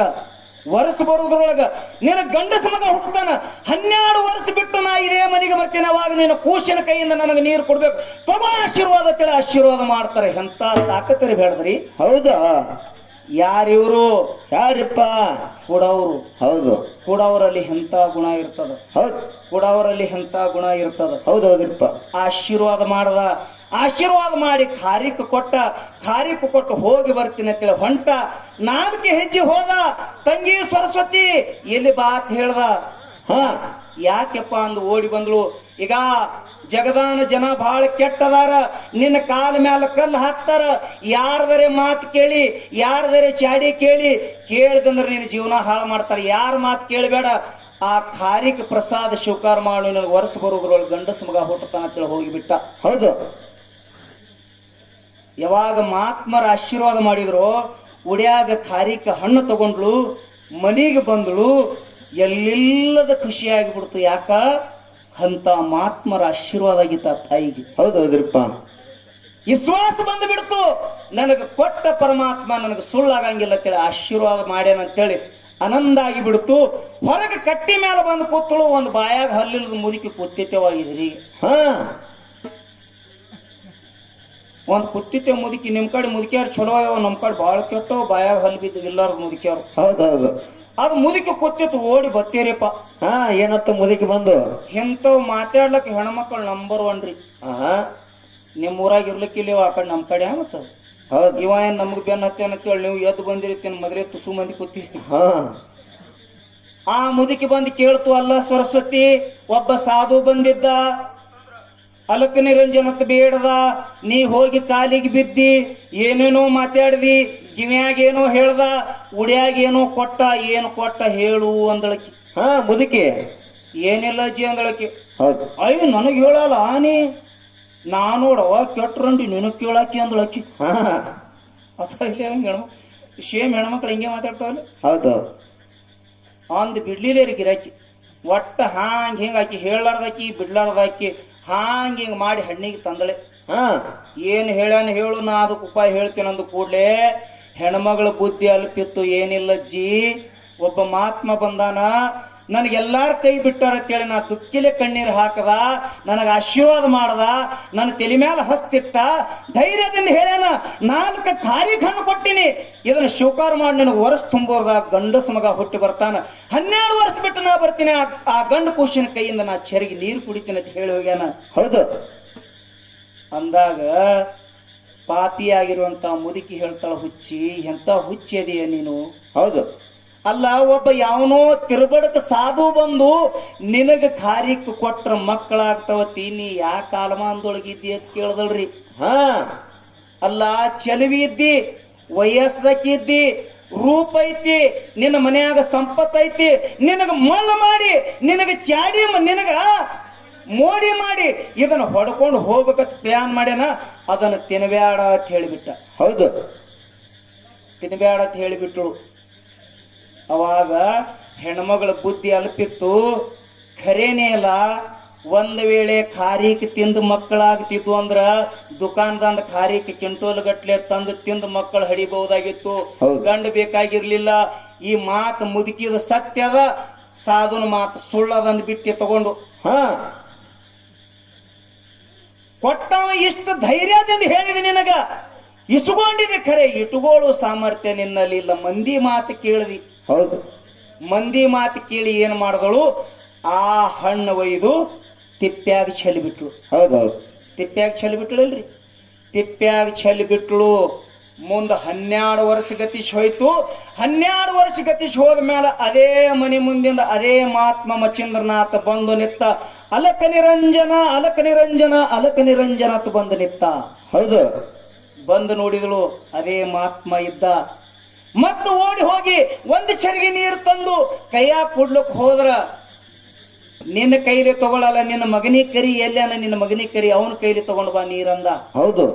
ವರ್ಷ ಬರುವುದ್ರೊಳಗ ನಿನ್ನ ಗಂಡಸ ಮಗ ಹುಟ್ಟತಾನ. 12 ವರ್ಷ ಬಿಟ್ಟು ನಾ ಇದೇ ಮನೆಗೆ ಬರ್ತೀನಿ. ಅವಾಗ ನಿನ್ನ ಕೂಸಿನ ಕೈಯಿಂದ ನನಗೆ ನೀರು ಕೊಡ್ಬೇಕು, ತಗೋ ಆಶೀರ್ವಾದ ತಿಳಿ ಆಶೀರ್ವಾದ ಮಾಡ್ತಾರೆ. ಎಂತ ತಾಕತ್ತರಿ ಬೇಡದ್ರಿ. ಹೌದಾ? ಯಾರಿವ್ರು? ಯಾರಿಪ್ಪ? ಕೊಡವರು. ಹೌದು. ಕೊಡವರಲ್ಲಿ ಎಂತ ಗುಣ ಇರ್ತದ. ಹೌದು. ಕೊಡವರಲ್ಲಿ ಎಂತ ಗುಣ ಇರ್ತದ. ಹೌದೌದ್ರಿಪ್ಪ. ಆಶೀರ್ವಾದ ಮಾಡದ, ಆಶೀರ್ವಾದ ಮಾಡಿ ಖಾರಿಕ್ ಕೊಟ್ಟು ಹೋಗಿ ಬರ್ತೀನಿ ಅಂತೇಳಿ ಹೊಂಟ. 4 ಹೆಜ್ಜೆ ಹೋದ. ತಂಗಿ ಸರಸ್ವತಿ ಎಲ್ಲಿ ಬಾತ್ ಹೇಳ್ದ. ಹಾ, ಯಾಕೆಪ್ಪ ಅಂದು ಓಡಿ ಬಂದ್ಳು. ಈಗ ಜಗದಾನ ಜನ ಬಹಳ ಕೆಟ್ಟದಾರ. ನಿನ್ನ ಕಾಲ ಮ್ಯಾಲ ಕಲ್ಲು ಹಾಕ್ತಾರ. ಯಾರದರೆ ಮಾತು ಕೇಳಿ, ಯಾರದರೆ ಚಾಡಿ ಕೇಳಿದಂದ್ರೆ ನಿನ್ನ ಜೀವನ ಹಾಳು ಮಾಡ್ತಾರೆ. ಯಾರ ಮಾತು ಕೇಳಬೇಡ. ಆ ಖಾರಿಕ್ ಪ್ರಸಾದ ಸ್ವೀಕಾರ ಮಾಡು. ನಿನಗೆ ವರ್ಷ ಬರೋದ್ರೊಳಗೆ ಗಂಡಸ ಮಗ ಹುಟ್ಟತಾನ ಅಂತೇಳಿ ಹೋಗಿಬಿಟ್ಟ. ಹೌದು. ಯಾವಾಗ ಮಹಾತ್ಮರ ಆಶೀರ್ವಾದ ಮಾಡಿದ್ರು, ಉಡ್ಯಾಗ ಖಾರಿಕ ಹಣ್ಣು ತಗೊಂಡ್ಲು, ಮನೆಗೆ ಬಂದಳು. ಎಲ್ಲಿಲ್ಲದ ಖುಷಿಯಾಗಿ ಬಿಡ್ತು. ಯಾಕ? ಅಂತ ಮಹಾತ್ಮರ ಆಶೀರ್ವಾದ ಆಗಿತ್ತ ತಾಯಿಗೆ. ಹೌದೌದ್ರಿಪ್ಪ. ವಿಶ್ವಾಸ ಬಂದು ಬಿಡ್ತು. ನನಗೆ ಕೊಟ್ಟ ಪರಮಾತ್ಮ ನನಗೆ ಸುಳ್ಳಾಗಂಗಿಲ್ಲ ಅಂತೇಳಿ ಆಶೀರ್ವಾದ ಮಾಡ್ಯಾನಂತೇಳಿ ಆನಂದ ಆಗಿ ಬಿಡ್ತು. ಹೊರಗೆ ಕಟ್ಟಿ ಮೇಲೆ ಬಂದು ಕೂತಳು. ಒಂದು ಬಾಯಾಗ ಹಲ್ಲಿಲ್ಲದ ಮುದುಕಿ ಕುತ್ತಿತವಾಗಿದ್ರಿ. ಹಾ, ಒಂದು ಕುತ್ತಿತೆ ಮುದುಕಿ. ನಿಮ್ ಕಡೆ ಮುದುಕಿಯಾರು ಚಲೋ ಅವ, ನಮ್ ಕಡೆ ಬಾಳ ಕೆಟ್ಟವು. ಬಾಯಾಗ ಹಲ್ಲು ಬಿದ್ದು ಇಲ್ಲಾರ್ದು ಮುದುಕಿಯವ್ರು. ಹೌದೌದು. ಅದು ಮುದುಕಿ ಕುತ್ತಿತ್ತು. ಓಡಿ ಬತ್ತೀರಿಪ್ಪ. ಹಾ, ಏನತ್ತ ಮುದುಕಿ ಬಂದು? ಎಂತವ್ ಮಾತಾಡ್ಲಕ್ಕ ಹೆಣ್ಮಕ್ಳು ನಂಬರ್ 1 ರೀ. ನಿಮ್ ಊರಾಗ ಇರ್ಲಿಕ್ಕಿಲ್ಲ ಆ ಕಡೆ ನಮ್ ಕಡೆ ಮತ್ತ. ಹೌದು. ಇವ ಏನ್ ನಮಗ್ ಬೆನ್ ಹತ್ತೇನಂತೇಳಿ ನೀವು ಎದ್ದು ಬಂದಿರ್ತೀನಿ. ಮದ್ರೆ ತುಸು ಮಂದಿ ಕೂತೀರಿ. ಹಾ, ಆ ಮುದುಕಿ ಬಂದು ಕೇಳ್ತು. ಅಲ್ಲ ಸರಸ್ವತಿ, ಒಬ್ಬ ಸಾಧು ಬಂದಿದ್ದ, ಅಲಕ ನಿರಂಜನತ್ ಬೇಡದ, ನೀ ಹೋಗಿ ಕಾಲಿಗೆ ಬಿದ್ದಿ, ಏನೇನೋ ಮಾತಾಡ್ದಿ, ಕಿವ್ಯಾಗೇನೋ ಹೇಳ್ದ, ಉಡ್ಯಾಗೇನೋ ಕೊಟ್ಟ, ಏನು ಕೊಟ್ಟ ಹೇಳು ಅಂದಳಕಿ. ಹಾ, ಮುದುಕಿ. ಏನಿಲ್ಲ ಅಜ್ಜಿ ಅಂದಳಕಿ. ಹೌದು. ಅಯ್ಯ ನನಗ್ ಹೇಳಲ್ಲ ಆನಿ, ನಾನೋಡವ ಕೆಟ್ರಂಡಿ ನಿನಗ್ ಕೇಳಾಕಿ ಅಂದಳಕಿ. ಹಾ, ಅಥ ಇಲ್ಲ ಹೆಣ್ಮಕ್ಳು, ಸೇಮ್ ಹೆಣ್ಮಕ್ಳು ಹಿಂಗೆ ಮಾತಾಡ್ತಾವಲ್ಲ. ಹೌದು. ಅಂದ್ ಬಿಡ್ಲಿಲ್ಲ ರೀ ಗಿರಾಕಿ. ಒಟ್ಟ ಹಾಂಗ್ ಹಿಂಗ ಆಕಿ ಹೇಳಾರ್ದಾಕಿ ಬಿಡ್ಲಾರ್ದಾಕಿ ಹಾಂಗ್ ಹಿಂಗ್ ಮಾಡಿ ಹಣ್ಣಿಗೆ ತಂದಳೆ. ಹಾ, ಏನ್ ಹೇಳ್ಯಾನ ಹೇಳು, ನಾ ಅದಕ್ಕೆ ಉಪಾಯ ಹೇಳ್ತೇನೆ ಅಂದ ಕೂಡ್ಲೆ ಹೆಣ್ಮಗಳ ಬುದ್ಧಿ ಅಲ್ಪಿತ್ತು. ಏನಿಲ್ಲಜ್ಜಿ, ಒಬ್ಬ ಮಹಾತ್ಮ ಬಂದಾನ, ನನಗೆಲ್ಲಾರ ಕೈ ಬಿಟ್ಟಾರ ಅಂತೇಳಿ ನಾ ತುಕ್ಕಿಲೆ ಕಣ್ಣೀರು ಹಾಕದ, ನನಗೆ ಆಶೀರ್ವಾದ ಮಾಡದ, ನನ್ನ ತಲೆ ಮ್ಯಾಲ ಹಸ್ತಿಟ್ಟ, ಧೈರ್ಯದಿಂದ ಹೇಳ್ಯಾನ. 4 ಖಾರಿಕ್ ಹಣ್ಣು ಕೊಟ್ಟಿನಿ, ಇದನ್ನ ಸ್ವೀಕಾರ ಮಾಡಿ ನನಗೆ ವರ್ಷ ತುಂಬೋರ್ದಾಗ ಗಂಡಸ ಮಗ ಹುಟ್ಟಿ ಬರ್ತಾನ. 12 ವರ್ಷ ಬಿಟ್ಟು ನಾ ಬರ್ತೀನಿ. ಆ ಗಂಡು ಕೂಸಿನ ಕೈಯಿಂದ ನಾ ಚೆರಿಗೆ ನೀರು ಕುಡಿತೀನಿ ಅಂತ ಹೇಳಿ ಹೋಗ್ಯಾನ. ಹೌದು. ಅಂದಾಗ ಪಾಪಿಯಾಗಿರುವಂತ ಮುದುಕಿ ಹೇಳ್ತಾಳ, ಹುಚ್ಚಿ, ಎಂತ ಹುಚ್ಚಿ ಅದೀಯ ನೀನು. ಹೌದು. ಅಲ್ಲ, ಒಬ್ಬ ಯಾವನೋ ತಿರುಬಡಕ ಸಾಧು ಬಂದು ನಿನಗ ಖಾರಿಕ್ ಕೊಟ್ರ ಮಕ್ಕಳಾಗ್ತಾವ, ತೀನಿ ಯಾ ಕಾಲಮಾನದೊಳಗಿದ್ದಿ ಅಂತ ಕೇಳ್ದಳ್ರಿ. ಹಾ, ಅಲ್ಲ, ಚೆಲುವಿ ಇದ್ದಿ, ವಯಸ್ಸದಕ್ಕಿದ್ದಿ, ರೂಪ ಐತಿ, ನಿನ್ನ ಮನ್ಯಾಗ ಸಂಪತ್ ಐತಿ, ನಿನಗ ಮಳ್ಳ ಮಾಡಿ, ನಿನಗ ಚಾಡಿ, ನಿನಗ ಮೋಡಿ ಮಾಡಿ ಇದನ್ನ ಹೊಡ್ಕೊಂಡು ಹೋಗ್ಬೇಕಂತ ಪ್ಲಾನ್ ಮಾಡ್ಯಾನ. ಅದನ್ನ ತಿನ್ಬ್ಯಾಡ ಅಂತ ಹೇಳಿಬಿಟ್ಟ. ಹೌದು. ತಿನ್ಬ್ಯಾಡ ಅಂತ ಹೇಳಿಬಿಟ್ರು. ಅವಾಗ ಹೆಣ್ಮಗಳ ಬುದ್ಧಿ ಅಲ್ಪಿತ್ತು. ಖರೇನೇ ಅಲ್ಲ, ಒಂದ್ ವೇಳೆ ಖಾರಿಕ್ ತಿಂದು ಮಕ್ಕಳಾಗ್ತಿದ್ವು ಅಂದ್ರ ದುಕಾನ್ದಂದ ಖಾರಿಕ್ ಕ್ವಿಂಟೋಲ್ ಗಟ್ಲೆ ತಂದು ತಿಂದು ಮಕ್ಕಳು ಹಡಿಬಹುದಾಗಿತ್ತು. ಗಂಡು ಬೇಕಾಗಿರ್ಲಿಲ್ಲ. ಈ ಮಾತು ಮುದುಕಿದ ಸತ್ಯದ, ಸಾಧುನ ಮಾತು ಸುಳ್ಳದಂದ್ ಬಿಟ್ಟು ತಗೊಂಡು ಹಾ, ಕೊಟ್ಟವ ಇಷ್ಟು ಧೈರ್ಯದಿಂದ ಹೇಳಿದೆ, ನಿನಗ ಇಸ್ಕೊಂಡಿದೆ. ಖರೆ ಇಟ್ಕೊಳ್ಳೋ ಸಾಮರ್ಥ್ಯ ನಿನ್ನಲ್ಲಿ ಇಲ್ಲ. ಮಂದಿ ಮಾತು ಕೇಳಿದಿ. ಹೌದು. ಮಂದಿ ಮಾತು ಕೇಳಿ ಏನ್ ಮಾಡಿದಳು, ಆ ಹಣ್ಣು ಒಯ್ದು ತಿಪ್ಪ್ಯಾಗ ಚೆಲ್ಲಿಬಿಟ್ಲು. ಹೌದೌದು. ತಿಪ್ಪ್ಯಾಗ ಚೆಲ್ಲಿಬಿಟ್ಳಲ್ರಿ. ತಿಪ್ಪ್ಯಾಗ ಚೆಲ್ಲಿಬಿಟ್ಳು. ಮುಂದೆ 12 ವರ್ಷ ಗತಿಸಿ ಹೋಯ್ತು. 12 ವರ್ಷ ಗತಿಸಿ ಹೋದ ಮೇಲೆ ಅದೇ ಮನೆ ಮುಂದಿಂದ ಅದೇ ಮಹಾತ್ಮ ಮಚೇಂದ್ರನಾಥ ಬಂದು ನಿತ್ತ. ಅಲಕ ನಿರಂಜನ, ಅಲಕ ನಿರಂಜನ, ಅಲಕ ನಿರಂಜನ ಅಂತ ಬಂದು ನಿತ್ತ. ಹೌದು. ಬಂದು ನೋಡಿದಳು, ಅದೇ ಮಹಾತ್ಮ ಇದ್ದ. ಮತ್ತು ಓಡಿ ಹೋಗಿ ಒಂದು ಚರಿಗೆ ನೀರು ತಂದು ಕೈಯಾಗ ಕೊಡ್ಲಿಕ್ಕೆ ಹೋದ್ರ, ನಿನ್ನ ಕೈಲಿ ತಗೊಳ್ಳಲ್ಲ, ನಿನ್ನ ಮಗನಿ ಕರಿ, ಎಲ್ಲಾನ ನಿನ್ನ ಮಗನಿ ಕರಿ, ಅವನ ಕೈಲಿ ತಗೊಂಡು ಬಾ ನೀರಂದ. ಹೌದು.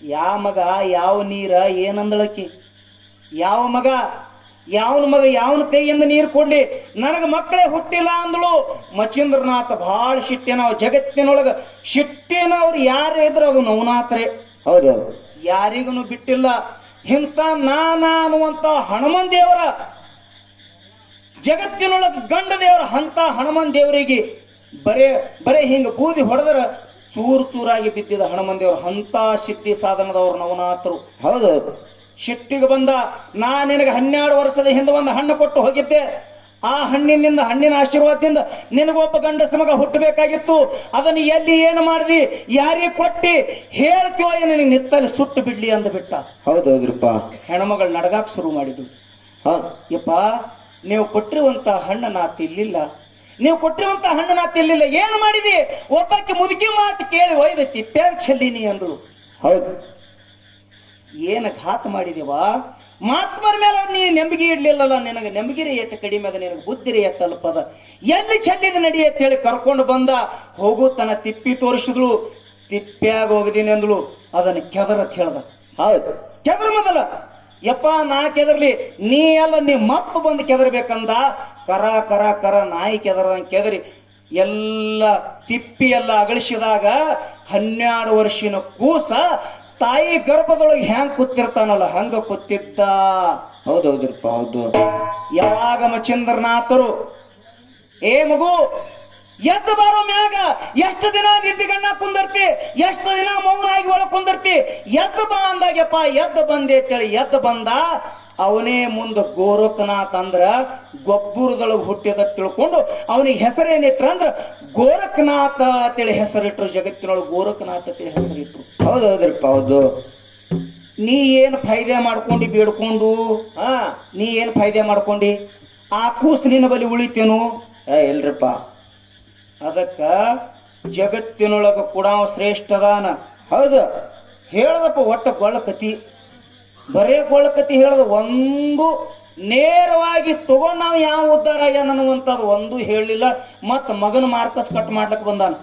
ಯಾವ ಮಗ ಯಾವ ನೀರ ಏನಂದಳಕಿ? ಯಾವ ಮಗ ಯಾವನ ಕೈಯಿಂದ ನೀರು ಕೊಡ್ಲಿ, ನನಗ ಮಕ್ಕಳೇ ಹುಟ್ಟಿಲ್ಲ ಅಂದಳು. ಮಚೇಂದ್ರನಾಥ ಬಹಳ ಶಿಟ್ಟಿನ, ಜಗತ್ತಿನೊಳಗ ಶಿಟ್ಟಿನವ್ರು ಯಾರೇ ಇದ್ರು ಅದು ನವನಾಥರೇ. ಹೌದು. ಯಾರಿಗೂ ಬಿಟ್ಟಿಲ್ಲ. ಇಂಥ ನಾನ ಅನ್ನುವಂತ ಹನುಮನ್ ದೇವರ ಜಗತ್ತಿನೊಳಗ ಗಂಡ ದೇವರ ಹಂತ ಹನುಮನ್ ದೇವರಿಗೆ ಬರೇ ಹಿಂಗ ಬೂದಿ ಹೊಡೆದ್ರ ಚೂರ್ ಚೂರಾಗಿ ಬಿದ್ದಿದ ಹನುಮನ್ ದೇವರು ಹಂತ ಸಿದ್ಧಿ ಸಾಧನದವ್ರು ನವನಾಥರು. ಹೌದು. ಸಿಟ್ಟಿಗೆ ಬಂದ, ನಾ ನಿನಗೆ 12 ವರ್ಷದ ಹಿಂದೆ ಒಂದು ಹಣ್ಣು ಕೊಟ್ಟು ಹೋಗಿದ್ದೆ. ಆ ಹಣ್ಣಿನ ಆಶೀರ್ವಾದದಿಂದ ನಿನಗೊಬ್ಬ ಗಂಡಸ ಮಗ ಹುಟ್ಟಬೇಕಾಗಿತ್ತು. ಅದನ್ನು ಎಲ್ಲಿ ಏನು ಮಾಡಿದಿ, ಯಾರಿಗೆ ಕೊಟ್ಟಿ, ಹೇಳ್ತೀವೋ ನಿನಗೆ ನಿತ್ತಲ್ಲಿ ಸುಟ್ಟು ಬಿಡ್ಲಿ ಅಂದ ಬಿಟ್ಟ. ಹೌದೌದ್ರಪ್ಪ. ಹೆಣ್ಮಗಳು ನಡಗಾಕ್ ಶುರು ಮಾಡಿದ್ರು. ಯಪ್ಪ, ನೀವು ಕೊಟ್ಟಿರುವಂತ ಹಣ್ಣು ನಾ ತಿಲ್ಲಿಲ್ಲ, ನೀವು ಕೊಟ್ಟಿರುವಂತ ಹಣ್ಣು ನಾ ತಿಲ್ಲಿಲ್ಲ. ಏನು ಮಾಡಿದಿ? ಒಬ್ಬಕ್ಕೆ ಮುದುಕಿ ಮಾತು ಕೇಳಿ ಒಯ್ದ ತಿಪ್ಪ್ಯಾಗ ಚೆಲ್ಲಿನಿ ಅಂದ್ರು. ಹೌದು. ಏನ ಘಾತ ಮಾಡಿದೇವಾ? ಮಾತ್ಮರ ಮೇಲೆ ನೀ ನೆಂಬಿಗೆ ಇಡ್ಲಿಲ್ಲಲ್ಲ, ನಿನಗೆ ನೆಂಬಿಗಿರಿ ಎಟ್ಟು ಕಡಿಮೆ ಅದ, ನಿನಗೆ ಬುದ್ಧಿರಿ ಎಟ್ಟು ಅಲ್ಪದ, ಎಲ್ಲಿ ಚೆಲ್ಲಿದ ನಡಿ ಅಂತ ಹೇಳಿ ಕರ್ಕೊಂಡು ಬಂದ. ಹೋಗು ತನ್ನ ತಿಪ್ಪಿ ತೋರಿಸಿದ್ಳು. ತಿಪ್ಪ್ಯಾಗ ಹೋಗದೀನಿ ಅಂದ್ಳು. ಅದನ್ನ ಕೆದರತ್ ಹೇಳ್ದ. ಹೌದು. ಕೆದರ್ ಮೊದಲ. ಯಪ್ಪ, ನಾ ಕೆದರ್ಲಿ, ನೀ ಎಲ್ಲ ನೀ ಮಪ್ಪ ಬಂದು ಕೆದರ್ಬೇಕಂದ. ಕರ ಕರ ಕರ ನಾಯಿ ಕೆದರ್ದಂಗೆ ಕೆದರಿ ಎಲ್ಲ ತಿಪ್ಪಿ ಎಲ್ಲ ಅಗಳಿಸಿದಾಗ 12 ವರ್ಷಿನ ಕೂಸ ತಾಯಿ ಗರ್ಭದೊಳಗೆ ಹ್ಯಾಂಗ್ ಕೂತಿರ್ತಾನಲ್ಲ ಹಂಗ ಕೂತಿದ್ದ. ಹೌದೌದ್ರಪ್ಪ. ಹೌದು. ಯಾವಾಗ ಮಚಂದ್ರನಾಥರು, ಏ ಮಗು ಎದ್ದು ಬಾರೋ ಮ್ಯಾಗ, ಎಷ್ಟು ದಿನ ನಿದ್ದಿ ಗಣ್ಣ ಕುಂದರ್ತಿ, ಎಷ್ಟು ದಿನ ಮೌನಾಗಿ ಒಳಗ್ ಕುಂದರ್ತಿ, ಎದ್ದು ಬಾ ಅಂದಾಗ್ಯಪ್ಪ. ಎದ್ದು ಬಂದೆ ಅಂತೇಳಿ ಎದ್ದು ಬಂದ. ಅವನೇ ಮುಂದೆ ಗೋರಖನಾಥ್ ಅಂದ್ರ ಗೊಬ್ಬರದೊಳಗೆ ಹುಟ್ಟಿದ ತಿಳ್ಕೊಂಡು ಅವನಿಗೆ ಹೆಸರೇನಿಟ್ರ ಅಂದ್ರ ಗೋರಖನಾಥ ಅಂತೇಳಿ ಹೆಸರಿಟ್ರು. ಜಗತ್ತಿನೊಳಗೆ ಗೋರಖನಾಥ ಅಂತೇಳಿ ಹೆಸರಿಟ್ರು. ಹೌದೌದ್ರಪ್ಪ. ಹೌದು. ನೀ ಏನ್ ಫೈದೆ ಮಾಡ್ಕೊಂಡಿ ಬೇಡ್ಕೊಂಡು? ನೀ ಏನ್ ಫೈದೆ ಮಾಡ್ಕೊಂಡಿ? ಆ ಕೂಸು ನಿನ್ನ ಬಲಿ ಉಳಿತೇನು? ಇಲ್ರಪ್ಪ. ಅದಕ್ಕ ಜಗತ್ತಿನೊಳಗ ಕೂಡ ಶ್ರೇಷ್ಠದಾನ. ಹೌದು. ಹೇಳದಪ್ಪ ಒಟ್ಟ ಗೊಳ್ಳಕತಿ, ಬರೇ ಗೊಳ್ಳಕತಿ ಹೇಳದ, ಒಂದು ನೇರವಾಗಿ ತಗೊಂಡ್ ನಾವು ಯಾವ ಉದ್ಧಾರ ಆಗ್ಯಾನ ಅನ್ನುವಂಥದ್ದು ಒಂದು ಹೇಳಲಿಲ್ಲ. ಮತ್ ಮಗನ ಮಾರ್ಕಸ್ ಕಟ್ ಮಾಡ್ಲಕ್ ಬಂದಾನ.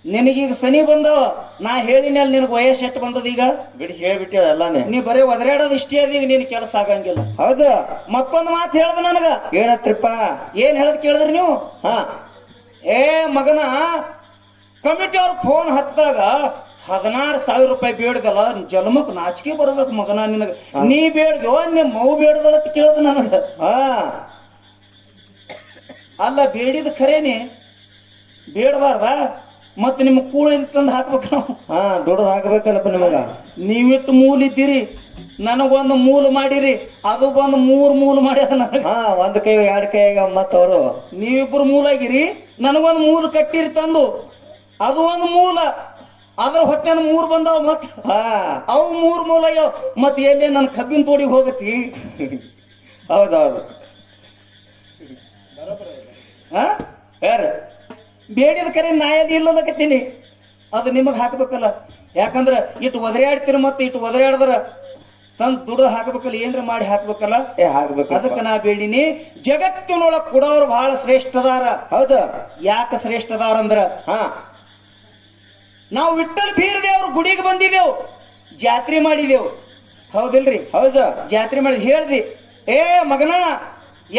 ನಿನಗೀಗ ಸನಿ ಬಂದವ, ನಾ ಹೇಳಿನ ಅಲ್ಲಿ ನಿನಗೆ ವಯಸ್ಸು ಎಷ್ಟು ಬಂದದ? ಈಗ ಬಿಡಿ ಹೇಳ್ಬಿಟ್ಟೆ ಎಲ್ಲಾನೇ. ನೀ ಬರೇ ಒದರಾಡೋದು ಇಷ್ಟೇ ಅದ, ಈಗ ನಿನ್ ಕೆಲಸ ಆಗಂಗಿಲ್ಲ. ಹೌದು. ಮತ್ತೊಂದು ಮಾತು ಹೇಳ್ದ ನನಗ. ಏನತ್ರಿಪ್ಪ? ಏನ್ ಹೇಳದ್ ಕೇಳಿದ್ರಿ ನೀವು? ಏ ಮಗನ, ಕಮಿಟಿ ಅವ್ರ ಫೋನ್ ಹಚ್ಚಿದಾಗ 16,000 ರೂಪಾಯಿ ಬೇಡ್ದಲ್ಲ, ಜನ್ಮಕ್ ನಾಚಿಕೆ ಬರ್ಬೇಕು ಮಗನ ನಿನಗ. ನೀ ಬೇಡ್ದೋ ನಿಮ್ಮ ಮೌ ಬೇಡ್ದಳ ಅಂತ ಕೇಳ್ದ ನನಗ. ಅಲ್ಲ, ಬೇಡಿದ ಖರೇನೆ ಬೇಡಬಾರ್ದ? ಮತ್ ನಿಮ್ ಕೂಳ ತಂದು ಹಾಕ್ಬೇಕು ನಾವು. ದುಡ್ಡು ಹಾಕ್ಬೇಕಲ್ಲಪ್ಪ ನಿಮಗ. ನೀವಿಟ್ಟು ಮೂಲ ಇದ್ದೀರಿ, ನನಗೊಂದು ಮೂಲ ಮಾಡಿರಿ, ಅದು ಬಂದು 3 ಮೂಲ ಮಾಡ್ಯಾರ ನನಗ. ಒಂದ್ ಕೈ 2 ಕೈಗ ಮತ್ ಅವರು ನೀವಿಬ್ರು ಮೂಲ ಆಗಿರಿ, ನನಗೊಂದು ಮೂಲ ಕಟ್ಟಿರಿ ತಂದು, ಅದು ಒಂದು ಮೂಲ. ಅದ್ರ ಹೊಟ್ಟೆನ 3 ಬಂದಾವ, ಮತ್ ಅವು 3 ಮೂಲ ಆಗ್ಯಾವ. ಮತ್ ಎಲ್ಲೇ ನನ್ ಕಬ್ಬಿನ ತೋಡಿಗೆ ಹೋಗತಿ. ಹೌದೌದು. ಬೇಡಿದ ಕರೆ ನಾಯಲ್ಲಿ ಇಲ್ಲದಕತ್ತೀನಿ, ಅದು ನಿಮಗ್ ಹಾಕ್ಬೇಕಲ್ಲ. ಯಾಕಂದ್ರ ಇಟ್ಟು ಒದರಾಡ್ತೀರ, ಮತ್ತೆ ಇಟ್ಟು ಒದರಾಡಿದ್ರ ತಂದ್ ದುಡ್ಡು ಹಾಕ್ಬೇಕಲ್ಲ, ಏನ್ರ ಮಾಡಿ ಹಾಕ್ಬೇಕಲ್ಲ. ಹಾಕ್ಬೇಕು. ಅದಕ್ಕೆ ನಾ ಬೇಡಿನಿ. ಜಗತ್ತಿನೊಳಗ್ ಕೊಡೋರು ಬಹಳ ಶ್ರೇಷ್ಠದಾರ. ಹೌದು. ಯಾಕ ಶ್ರೇಷ್ಠದಾರ ಅಂದ್ರ, ನಾವು ವಿಠ್ಠಲ ಬೀರ ದೇವ್ರ ಗುಡಿಗೆ ಬಂದಿದ್ದೇವು, ಜಾತ್ರೆ ಮಾಡಿದೆವು. ಹೌದಿಲ್ರಿ? ಹೌದು. ಜಾತ್ರೆ ಮಾಡಿದ್ ಹೇಳ್ದಿ, ಏ ಮಗನ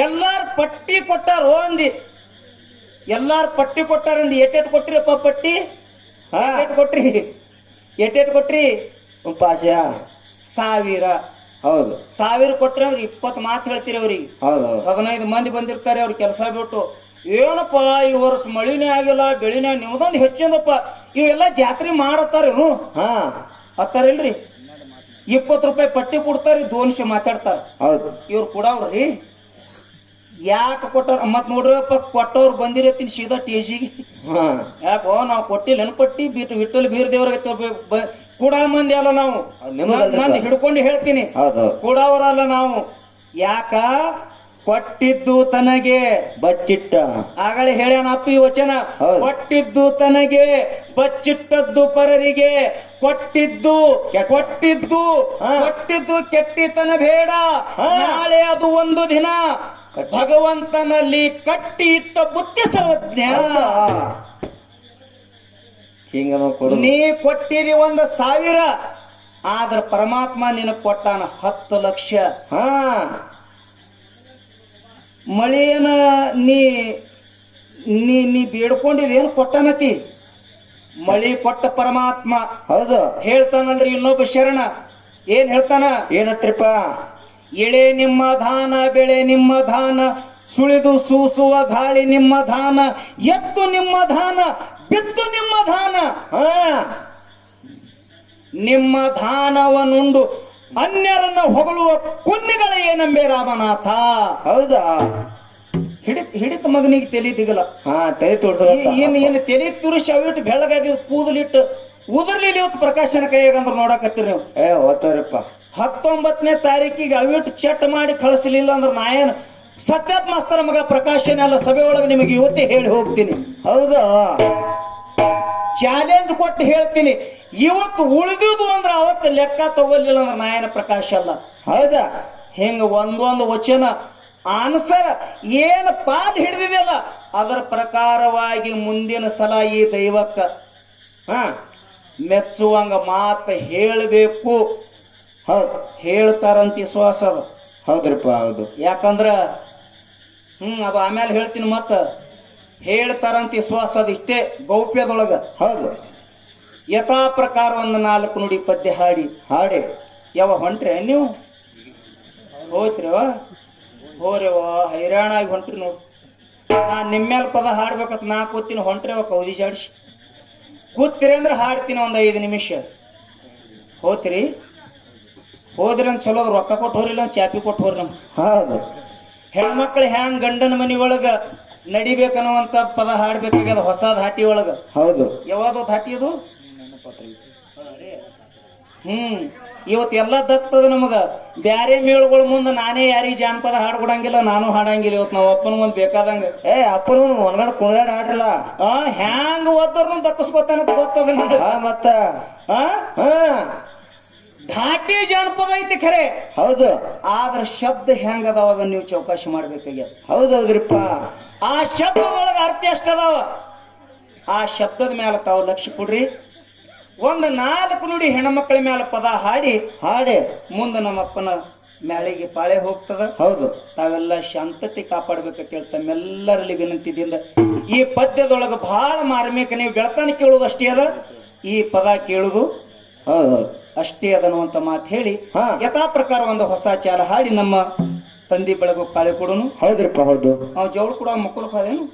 ಎಲ್ಲಾರ ಪಟ್ಟಿ ಕೊಟ್ಟಾರ ಅಂದಿ. ಎಲ್ಲಾರ ಪಟ್ಟಿ ಕೊಟ್ಟಾರ ಅಂದಿ. ಎಟ್ಟೆಟ್ ಕೊಟ್ರಿಪ್ಪ ಪಟ್ಟಿ? ಕೊಟ್ರಿ ಎಟ್ಟೆಟ್ ಕೊಟ್ರಿ? ಪಾಶ 1000. ಹೌದು. 1000 ಕೊಟ್ರಿ ಅಂದ್ರೆ 20 ಮಾತು ಹೇಳ್ತೀರಿ ಅವ್ರಿಗೆ. 15 ಮಂದಿ ಬಂದಿರ್ತಾರೆ ಅವ್ರ ಕೆಲಸ ಬಿಟ್ಟು. ಏನಪ್ಪ ಈ ವರ್ಷ ಮಳಿನೇ ಆಗಿಲ್ಲ, ಬೆಳಿನೇ, ನಿಮ್ದೊಂದು ಹೆಚ್ಚಿಂದಪ್ಪ, ಇವೆಲ್ಲ ಜಾತ್ರೆ ಮಾಡತ್ತಾರೇನು ಅತ್ತಾರಿಲ್ರಿ. 20 ರೂಪಾಯಿ ಪಟ್ಟಿ ಕೊಡ್ತಾರಿ, 200 ಮಾತಾಡ್ತಾರ. ಹೌದು. ಇವ್ರು ಕೊಡವ್ರಿ. ಯಾಕೆ ಕೊಟ್ಟಾರ? ಮತ್ ನೋಡ್ರಪ್ಪ, ಕೊಟ್ಟವ್ರು ಬಂದಿರತ್ತೀನಿ ಸೀದಾ ಟೇಜಿಗೆ. ಯಾಕೋ ನಾವು ಕೊಟ್ಟಿಲ್ಲ ಪಟ್ಟಿ ಬಿಟ್ಟು ವಿಠ್ಠಲ ಬೀರ ದೇವ್ರಿಗೆ ಕೂಡ ಮಂದಿ ಅಲ್ಲ ನಾವು. ನಂದು ಹಿಡ್ಕೊಂಡು ಹೇಳ್ತೀನಿ, ಕೂಡವರಲ್ಲ ನಾವು. ಯಾಕ? ಕೊಟ್ಟಿದ್ದು ತನಗೆ ಬಚ್ಚಿಟ್ಟ. ಆಗಲೇ ಹೇಳ್ಯಾನಪ್ಪ ಈ ವಚನ. ಕೊಟ್ಟಿದ್ದು ತನಗೆ, ಬಚ್ಚಿಟ್ಟದ್ದು ಪರರಿಗೆ. ಕೊಟ್ಟಿದ್ದು ಕೆಟ್ಟಿತನ ಬೇಡ, ನಾಳೆ ಅದು ಒಂದು ದಿನ ಭಗವಂತನಲ್ಲಿ ಕಟ್ಟಿ ಇಟ್ಟ ಬುದ್ಧಿ ಸರ್ವಜ್ಞ. ನೀ ಕೊಟ್ಟಿರಿ 1,000, ಆದ್ರ ಪರಮಾತ್ಮ ನಿನಗ್ ಕೊಟ್ಟಾನ 10 ಲಕ್ಷ. ಮಳೆಯನ ನೀ ನೀ ನೀ ಬೇಡ್ಕೊಂಡಿದೇನು ಕೊಟ್ಟನತಿ? ಮಳಿ ಕೊಟ್ಟ ಪರಮಾತ್ಮ. ಹೌದು. ಹೇಳ್ತಾನಲ್ರಿ ಇನ್ನೊಬ್ಬ ಶರಣ, ಏನ್ ಹೇಳ್ತಾನ? ಏನತ್ರಿಪ್ಪ? ಎಳೆ ನಿಮ್ಮ ಧಾನ ಬೆಳೆ ನಿಮ್ಮ ಧಾನ ಸುಳಿದು ಸೂಸುವ ಗಾಳಿ ನಿಮ್ಮ ಧಾನ ಎತ್ತು ನಿಮ್ಮ ಧಾನ ಬಿತ್ತು ನಿಮ್ಮ ಧಾನ ನಿಮ್ಮ ಧಾನವನ್ನುಂಡು ಅನ್ಯರನ್ನ ಹೊಗಳುವ ಕುನ್ನಿಗಳ ಏನಂಬೆ ರಾಮನಾಥ. ಹೌದಾ? ಹಿಡಿತ ಮಗನಿಗೆ ತೆಲಿದಿಗಲ್ಲ. ತಲೆ ತೋರ್ಸ ಏನು ತೆಲಿ ತುರುಷಿ ಅವಿಟ್ಟು ಬೆಳಗಾದಿ ಕೂದಲಿಟ್ಟು ಉದುರ್ಲಿಲಿ ಇವತ್ತು ಪ್ರಕಾಶನ ಕೈಯಾಗಂದ್ರ ನೋಡಕತ್ತೀರಿ ನೀವು. ಓದ್ತಾರಪ್ಪ. 19ನೇ ತಾರೀಕಿಗೆ ಅವಿಟ್ಟು ಚೆಟ್ ಮಾಡಿ ಕಳಿಸ್ಲಿಲ್ಲ ಅಂದ್ರೆ ನಾಯನ್ ಸತ್ಯಾತ್ ಮಾಸ್ತರ ಮಗ ಪ್ರಕಾಶನ ಅಲ್ಲ ಸಭೆ ಒಳಗೆ ನಿಮಗೆ ಇವತ್ತೇ ಹೇಳಿ ಹೋಗ್ತೀನಿ. ಹೌದಾ? ಚಾಲೆಂಜ್ ಕೊಟ್ಟು ಹೇಳ್ತೀನಿ, ಇವತ್ತು ಉಳಿದುದು ಅಂದ್ರೆ ಅವತ್ತು ಲೆಕ್ಕ ತಗೊಳ್ಳಿಲ್ಲ ಅಂದ್ರೆ ನಾಯನ ಪ್ರಕಾಶ ಅಲ್ಲ. ಹೌದಾ? ಹೆಂಗ ಒಂದೊಂದು ವಚನ ಆನ್ಸರ್ ಏನು ಪಾಲ್ ಹಿಡಿದಿದೆಯಲ್ಲ ಅದರ ಪ್ರಕಾರವಾಗಿ ಮುಂದಿನ ಸಲ ಈ ದೈವಕ್ಕ ಮೆಚ್ಚುವಂಗ ಮಾತ ಹೇಳಬೇಕು. ಹೌದು, ಹೇಳ್ತಾರಂತ ವಿಶ್ವಾಸ ಅದ. ಹೌದ್ರಪ್ಪ, ಹೌದು. ಯಾಕಂದ್ರ ಅದು ಆಮೇಲೆ ಹೇಳ್ತೀನಿ. ಮತ್ತ ಹೇಳ್ತಾರಂತ ವಿಶ್ವಾಸ ಅದ. ಇಷ್ಟೇ ಗೌಪ್ಯದೊಳಗ. ಹೌದು. ಯಥಾ ಪ್ರಕಾರ ಒಂದು 4 ನುಡಿ ಪದ್ಯ ಹಾಡಿ ಯಾವ ಹೊಂಟ್ರಿ ನೀವು? ಹೋಯ್ತ್ರಿವ ಹೋರಿವ ಹೈರಾಣಾಗಿ ಹೊಂಟ್ರಿ ನೋಡಿ. ನಾ ನಿಮ್ಮೇಲೆ ಪದ ಹಾಡ್ಬೇಕತ್ ನಾ ಕೂತೀನಿ. ಹೊಂಟ್ರಿವ ಕೌದಿ ಜಾಡಿಸಿ ಕೂತಿರಿ ಅಂದ್ರೆ ಹಾಡ್ತೀನಿ ಒಂದು 5 ನಿಮಿಷ. ಹೋತ್ರಿ ಹೋದ್ರಿ ಅಂತ ಚಲೋ ರೊಕ್ಕ ಕೊಟ್ಟು ಹೋರಿಲ್ಲ ಚಾಪಿ ಕೊಟ್ಟು ಹೋರಿ. ನಮ್ ಹೌದು. ಹೆಣ್ಮಕ್ಳು ಹ್ಯಾಂಗ ಗಂಡನ ಮನಿ ಒಳಗ ನಡಿಬೇಕನ್ನುವಂತ ಪದ ಹಾಡ್ಬೇಕಾಗ್ಯದ ಹೊಸ ಧಾಟಿ ಒಳಗ. ಹೌದು. ಯಾವ್ದು ಧಾಟಿ ಅದು? ಇವತ್ತು ಎಲ್ಲ ದತ್ತದ ನಮಗ. ಬ್ಯಾರೆ ಮೇಳುಗಳ ಮುಂದೆ ನಾನೇ ಯಾರಿಗೆ ಜಾನಪದ ಹಾಡ್ಕೊಡಂಗಿಲ್ಲ, ನಾನು ಹಾಡಂಗಿಲ್ಲ. ಇವತ್ತು ನಾವು ಅಪ್ಪನ ಮುಂದೆ ಬೇಕಾದಂಗ ಅಪ್ಪನ ಒಣಗಡೆ ಕುಣಿದಾಡ ಹಾಡ್ರಲ್ಲ. ಹ್ಯಾಂಗ ಓದೋರ್ನ ದಕ್ಕಿಸ್ಕೊತಾನ ಗೊತ್ತದ ಮತ್ತ ಧಾಟಿ ಜಾನಪದ ಐತಿ ಖರೆ. ಹೌದು. ಆದ್ರ ಶಬ್ದ ಹೆಂಗ ಅದಾವ ಅದನ್ನ ನೀವು ಚೌಕಾಶಿ ಮಾಡ್ಬೇಕಾಗ್ಯದ. ಹೌದೌದ್ರಿಪ್ಪ. ಆ ಶಬ್ದದೊಳಗ ಅರ್ಥ ಎಷ್ಟದಾವ ಆ ಶಬ್ದದ ಮೇಲೆ ತಾವು ಲಕ್ಷ್ಯ ಕೊಡ್ರಿ. ಒಂದು 4 ನುಡಿ ಹೆಣ್ಮಕ್ಳ ಮೇಲೆ ಪದ ಹಾಡಿ ಮುಂದೆ ನಮ್ಮಪ್ಪನ ಮ್ಯಾಳಿಗೆ ಪಾಳೆ ಹೋಗ್ತದ. ಹೌದು. ತಾವೆಲ್ಲ ಶಾಂತತೆ ಕಾಪಾಡ್ಬೇಕಂತ ಹೇಳಿ ತಮ್ಮೆಲ್ಲರಲ್ಲಿ ವಿನಂತಿದಿಂದ ಈ ಪದ್ಯದೊಳಗ ಬಹಳ ಮಾರ್ಮಿಕ. ನೀವು ಬೆಳತಾನ ಕೇಳುವುದು ಅಷ್ಟೇ ಅದ, ಈ ಪದ ಕೇಳುದು ಅಷ್ಟೇ ಅದನ್ನುವಂತ ಮಾತು ಹೇಳಿ ಯಥಾ ಪ್ರಕಾರ ಒಂದು ಹೊಸ ಚಾಲ ಹಾಡಿ ನಮ್ಮ ತಂದಿ ಬೆಳಗು ಪಾಳೆ ಕೊಡೋನು. ಹೌದ್ರಿಪ್ಪ, ಹೌದು. ನಾವು ಜವಳು ಕೂಡ ಮಕ್ಕಳು ಕಾದೇನು